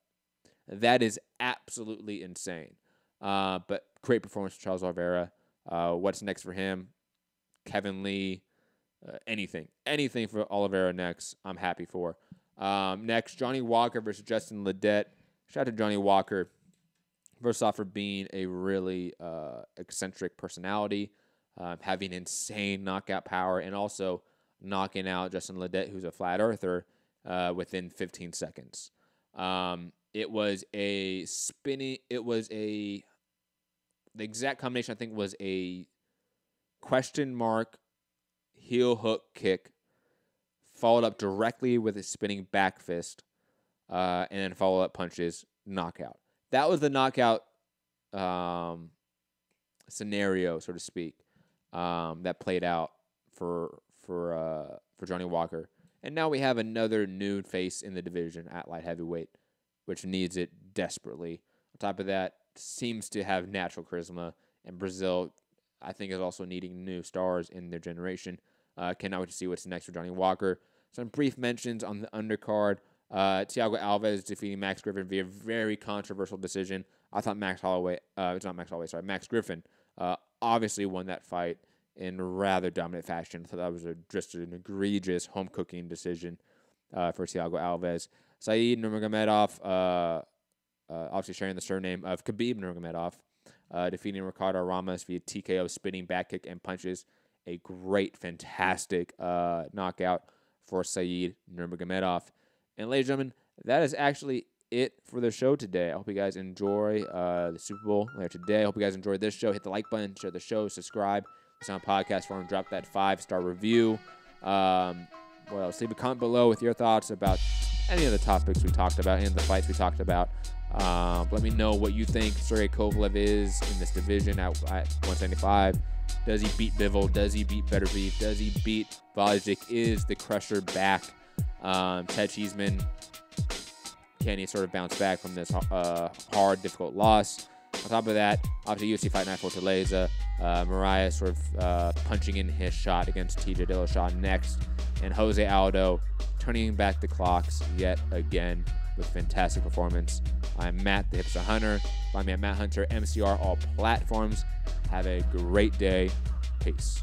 That is absolutely insane. But great performance from Charles Oliveira. What's next for him? Kevin Lee, anything for Oliveira next, I'm happy for. Next, Johnny Walker versus Justin Ledet. Shout out to Johnny Walker. First off, for being a really eccentric personality, having insane knockout power, and also knocking out Justin Ledet, who's a flat earther, within 15 seconds. It was a spinning. The exact combination I think was a question mark heel hook kick followed up directly with a spinning back fist, and then follow-up punches, knockout. That was the knockout scenario, so to speak, that played out for Johnny Walker. And now we have another new face in the division at light heavyweight, which needs it desperately. On top of that, seems to have natural charisma, and Brazil, I think, is also needing new stars in their generation. Cannot wait to see what's next for Johnny Walker. Some brief mentions on the undercard. Thiago Alvarez defeating Max Griffin via very controversial decision. I thought Max Griffin obviously won that fight in rather dominant fashion. I thought that was just an egregious home cooking decision for Thiago Alvarez. Saeed Nurmagomedov, obviously sharing the surname of Khabib Nurmagomedov, defeating Ricardo Ramos via TKO, spinning back kick, and punches. A great, fantastic knockout for Saeed Nurmagomedov. And ladies and gentlemen, that is actually it for the show today. I hope you guys enjoy the Super Bowl later today. I hope you guys enjoyed this show. Hit the like button, share the show, subscribe. It's on podcast form. Drop that 5-star review. What else? Leave a comment below with your thoughts about any of the topics we talked about, any of the fights we talked about. Let me know what you think Sergey Kovalev is in this division at 175. Does he beat Bivol? Does he beat Beterbiev? Does he beat Valijic? Is the Crusher back? Ted Cheeseman, can he sort of bounce back from this hard, difficult loss? On top of that, obviously UFC Fight Night Fortaleza, Moraes sort of punching in his shot against TJ Dillashaw next, and Jose Aldo turning back the clocks yet again with fantastic performance. I'm Matt, the Hipster Hunter. Find me at Matt Hunter, MCR, all platforms. Have a great day. Peace.